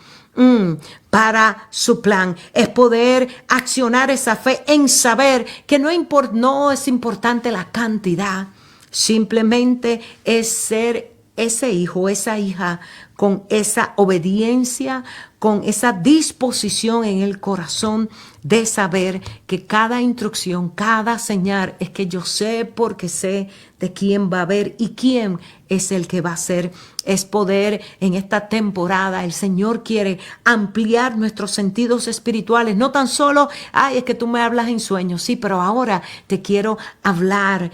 S2: para su plan. Es poder accionar esa fe en saber que no es importante la cantidad, simplemente es ser ese hijo, esa hija con esa obediencia, con esa disposición en el corazón de saber que cada instrucción, cada señal es que yo sé porque sé de quién va a haber y quién es el que va a ser. Es poder en esta temporada. El Señor quiere ampliar nuestros sentidos espirituales. No tan solo, es que tú me hablas en sueños. Sí, pero ahora te quiero hablar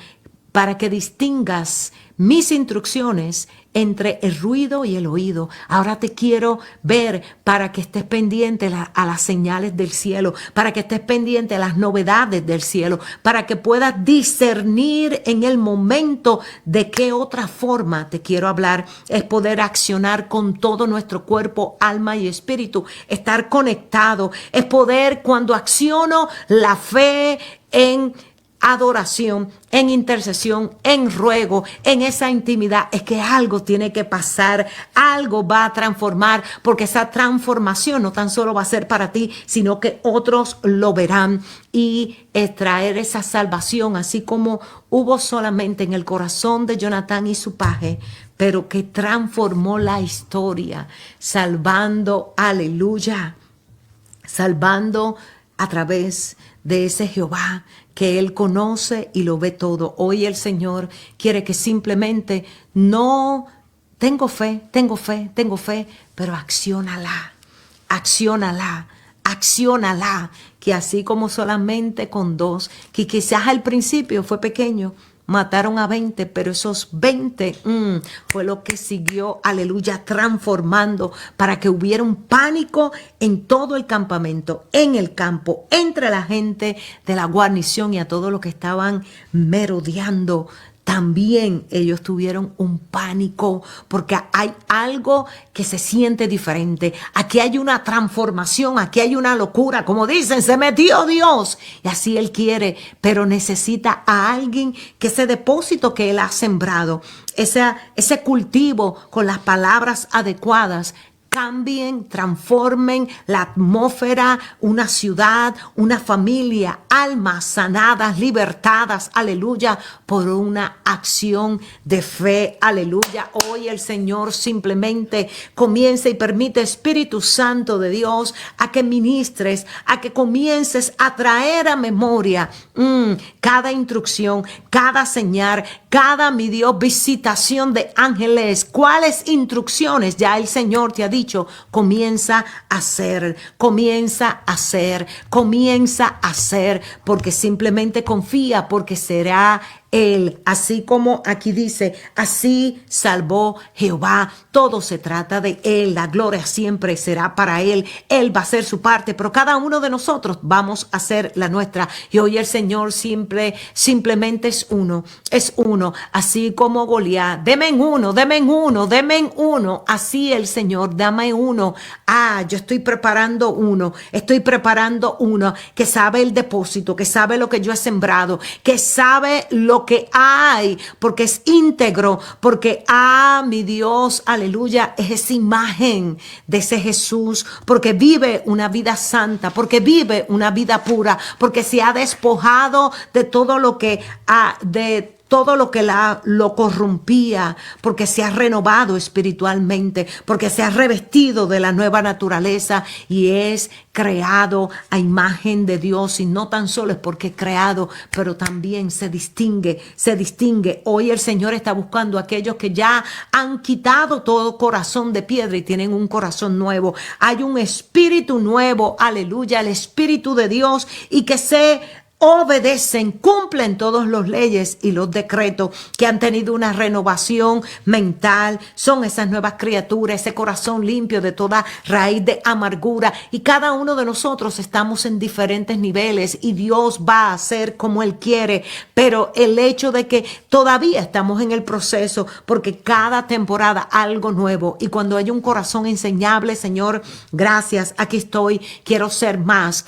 S2: para que distingas mis instrucciones entre el ruido y el oído. Ahora te quiero ver para que estés pendiente a las señales del cielo, para que estés pendiente a las novedades del cielo, para que puedas discernir en el momento de qué otra forma te quiero hablar. Es poder accionar con todo nuestro cuerpo, alma y espíritu, estar conectado. Es poder, cuando acciono la fe en adoración, en intercesión, en ruego, en esa intimidad, es que algo tiene que pasar, algo va a transformar, porque esa transformación no tan solo va a ser para ti, sino que otros lo verán, y traer esa salvación, así como hubo solamente en el corazón de Jonatán y su paje, pero que transformó la historia, salvando, aleluya, salvando a través de ese Jehová que Él conoce y lo ve todo. Hoy el Señor quiere que simplemente no tengo fe, pero acciónala, que así como solamente con 2, que quizás al principio fue pequeño, mataron a 20, pero esos 20 fue lo que siguió, aleluya, transformando para que hubiera un pánico en todo el campamento, en el campo, entre la gente de la guarnición y a todos los que estaban merodeando. También ellos tuvieron un pánico porque hay algo que se siente diferente. Aquí hay una transformación, aquí hay una locura. Como dicen, se metió Dios. Y así Él quiere, pero necesita a alguien que ese depósito que Él ha sembrado, ese cultivo con las palabras adecuadas, cambien, transformen la atmósfera, una ciudad, una familia, almas sanadas, libertadas, aleluya, por una acción de fe, aleluya. Hoy el Señor simplemente comienza y permite, Espíritu Santo de Dios, a que ministres, a que comiences a traer a memoria cada instrucción, cada señal, cada, mi Dios, visitación de ángeles. ¿Cuáles instrucciones ya el Señor te ha dicho? Comienza a hacer, porque simplemente confía, porque será Él, así como aquí dice, así salvó Jehová. Todo se trata de Él, la gloria siempre será para Él. Él va a hacer su parte, pero cada uno de nosotros vamos a hacer la nuestra. Y hoy el Señor simplemente es uno, así como Goliat. Deme uno, así el Señor, dame uno. Yo estoy preparando uno que sabe el depósito, que sabe lo que yo he sembrado, que sabe lo que hay, porque es íntegro, porque mi Dios, aleluya, es esa imagen de ese Jesús, porque vive una vida santa, porque vive una vida pura, porque se ha despojado de todo lo que todo lo que lo corrompía, porque se ha renovado espiritualmente, porque se ha revestido de la nueva naturaleza y es creado a imagen de Dios. Y no tan solo es porque es creado, pero también se distingue. Hoy el Señor está buscando a aquellos que ya han quitado todo corazón de piedra y tienen un corazón nuevo. Hay un espíritu nuevo, aleluya, el Espíritu de Dios, y que se obedecen, cumplen todas las leyes y los decretos, que han tenido una renovación mental, son esas nuevas criaturas, ese corazón limpio de toda raíz de amargura. Y cada uno de nosotros estamos en diferentes niveles y Dios va a hacer como Él quiere, pero el hecho de que todavía estamos en el proceso, porque cada temporada algo nuevo, y cuando hay un corazón enseñable, Señor, gracias, aquí estoy, quiero ser más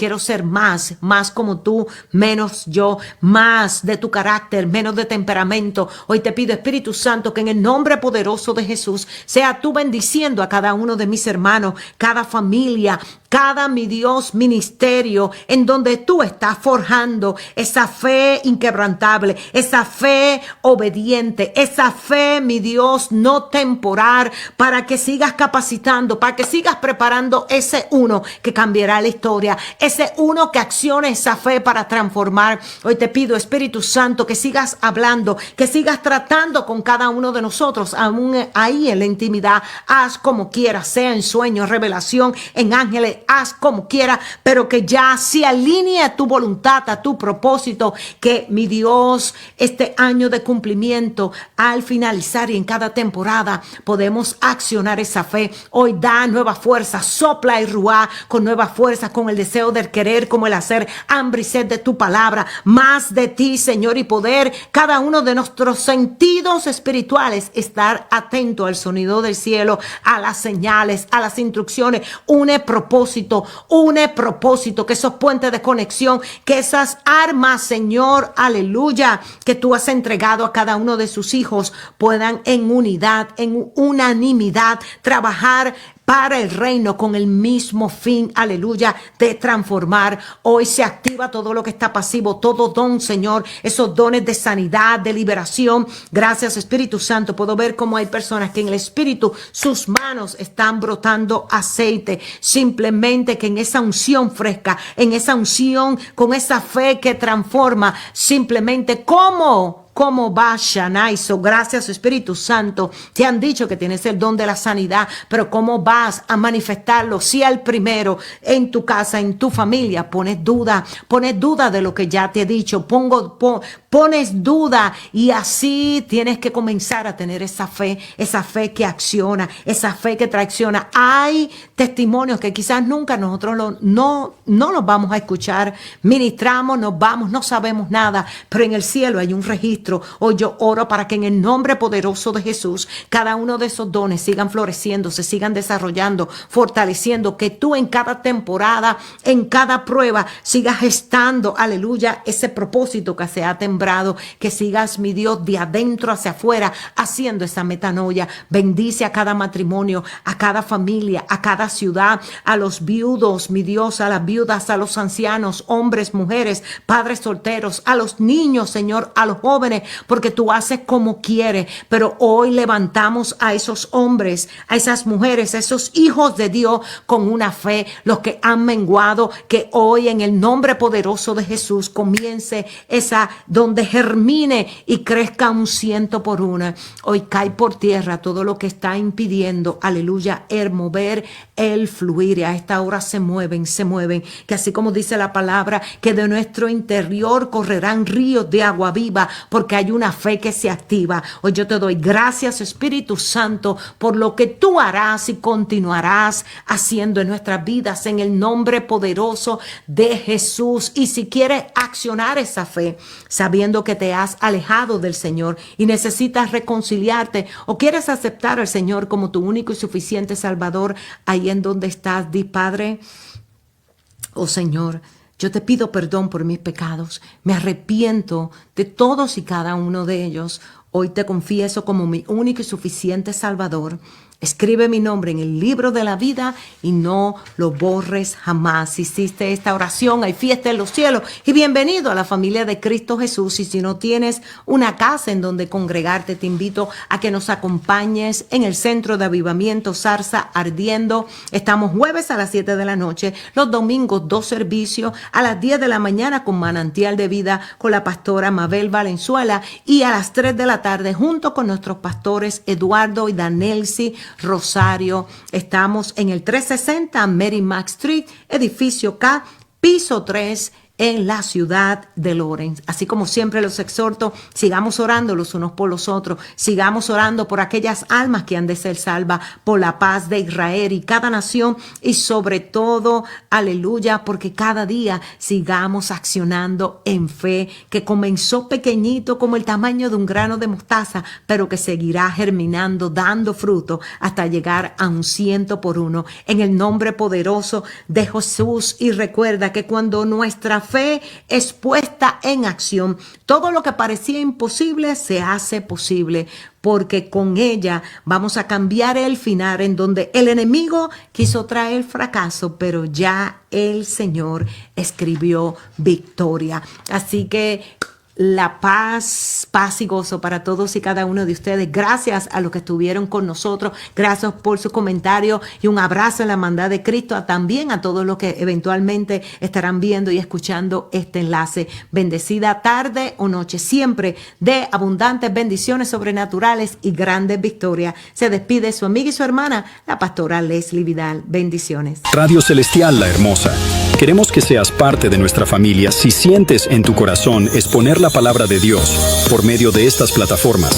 S2: como tú, menos yo, más de tu carácter, menos de temperamento. Hoy te pido, Espíritu Santo, que en el nombre poderoso de Jesús sea tú bendiciendo a cada uno de mis hermanos, cada familia, cada, mi Dios, ministerio, en donde tú estás forjando esa fe inquebrantable, esa fe obediente, esa fe, mi Dios, no temporal, para que sigas capacitando, para que sigas preparando ese uno que cambiará la historia, ese uno que accione esa fe para transformar. Hoy te pido, Espíritu Santo, que sigas hablando, que sigas tratando con cada uno de nosotros, aún ahí en la intimidad. Haz como quieras, sea en sueños, revelación, en ángeles, haz como quiera, pero que ya se alinee a tu voluntad, a tu propósito, que, mi Dios, este año de cumplimiento, al finalizar y en cada temporada, podemos accionar esa fe. Hoy da nueva fuerza, sopla y ruá con nueva fuerza, con el deseo del querer, como el hacer, hambre y sed de tu palabra, más de ti, Señor, y poder cada uno de nuestros sentidos espirituales estar atento al sonido del cielo, a las señales, a las instrucciones. Une propósito, que esos puentes de conexión, que esas armas, Señor, aleluya, que tú has entregado a cada uno de sus hijos, puedan en unidad, en unanimidad, trabajar para el reino con el mismo fin, aleluya, de transformar. Hoy se activa todo lo que está pasivo, todo don, Señor, esos dones de sanidad, de liberación. Gracias, Espíritu Santo. Puedo ver cómo hay personas que en el Espíritu sus manos están brotando aceite, simplemente que en esa unción fresca, en esa unción, con esa fe que transforma, simplemente ¿Cómo va Shanaiso? Gracias, Espíritu Santo. Te han dicho que tienes el don de la sanidad, pero ¿cómo vas a manifestarlo? Si al primero en tu casa, en tu familia, pones duda de lo que ya te he dicho, pones duda, y así tienes que comenzar a tener esa fe que acciona, esa fe que tracciona. Hay testimonios que quizás nunca nosotros no los vamos a escuchar, ministramos, nos vamos, no sabemos nada, pero en el cielo hay un registro. Hoy yo oro para que en el nombre poderoso de Jesús, cada uno de esos dones sigan floreciendo, se sigan desarrollando, fortaleciendo, que tú en cada temporada, en cada prueba, sigas gestando, aleluya, ese propósito que se ha sembrado, que sigas, mi Dios, de adentro hacia afuera, haciendo esa metanoia. Bendice a cada matrimonio, a cada familia, a cada ciudad, a los viudos, mi Dios, a las viudas, a los ancianos, hombres, mujeres, padres solteros, a los niños, Señor, a los jóvenes, porque tú haces como quieres. Pero hoy levantamos a esos hombres, a esas mujeres, a esos hijos de Dios con una fe, los que han menguado, que hoy en el nombre poderoso de Jesús comience esa, donde germine y crezca un 100%. Hoy cae por tierra todo lo que está impidiendo, aleluya, el mover, el fluir. Y a esta hora se mueven, que así como dice la palabra, que de nuestro interior correrán ríos de agua viva, porque hay una fe que se activa. Hoy yo te doy gracias, Espíritu Santo, por lo que tú harás y continuarás haciendo en nuestras vidas, en el nombre poderoso de Jesús. Y si quieres accionar esa fe, sabiendo que te has alejado del Señor y necesitas reconciliarte, o quieres aceptar al Señor como tu único y suficiente Salvador, ahí en donde estás, di: Padre, oh Señor, yo te pido perdón por mis pecados. Me arrepiento de todos y cada uno de ellos. Hoy te confieso como mi único y suficiente Salvador. Escribe mi nombre en el libro de la vida y no lo borres jamás. Si hiciste esta oración, hay fiesta en los cielos. Y bienvenido a la familia de Cristo Jesús. Y si no tienes una casa en donde congregarte, te invito a que nos acompañes en el Centro de Avivamiento Zarza Ardiendo. Estamos jueves a las 7 de la noche, los domingos 2 servicios, a las 10 de la mañana con Manantial de Vida con la pastora Mabel Valenzuela y a las 3 de la tarde junto con nuestros pastores Eduardo y Danelsi Rosario. Estamos en el 360 Merrimack Street, edificio K, piso 3, en la ciudad de Lawrence. Así como siempre los exhorto, sigamos orando los unos por los otros, sigamos orando por aquellas almas que han de ser salvas, por la paz de Israel y cada nación, y sobre todo, aleluya, porque cada día sigamos accionando en fe, que comenzó pequeñito como el tamaño de un grano de mostaza, pero que seguirá germinando, dando fruto hasta llegar a un 100 por 1, en el nombre poderoso de Jesús. Y recuerda que cuando nuestra fe es puesta en acción, todo lo que parecía imposible se hace posible, porque con ella vamos a cambiar el final en donde el enemigo quiso traer fracaso, pero ya el Señor escribió victoria. Así que la paz y gozo para todos y cada uno de ustedes. Gracias a los que estuvieron con nosotros. Gracias por sus comentarios y un abrazo en la hermandad de Cristo. También a todos los que eventualmente estarán viendo y escuchando este enlace. Bendecida tarde o noche, siempre de abundantes bendiciones sobrenaturales y grandes victorias. Se despide su amiga y su hermana, la pastora Leslie Vidal. Bendiciones.
S3: Radio Celestial La Hermosa. Queremos que seas parte de nuestra familia. Si sientes en tu corazón exponer la palabra de Dios por medio de estas plataformas,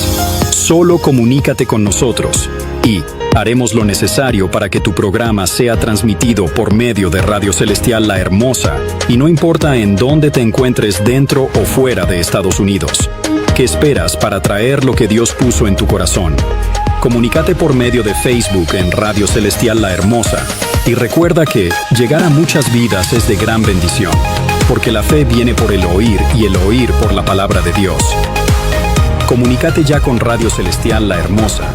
S3: solo comunícate con nosotros y haremos lo necesario para que tu programa sea transmitido por medio de Radio Celestial La Hermosa, y no importa en dónde te encuentres dentro o fuera de Estados Unidos. ¿Qué esperas para traer lo que Dios puso en tu corazón? Comunícate por medio de Facebook en Radio Celestial La Hermosa. Y recuerda que llegar a muchas vidas es de gran bendición, porque la fe viene por el oír y el oír por la palabra de Dios. Comunícate ya con Radio Celestial La Hermosa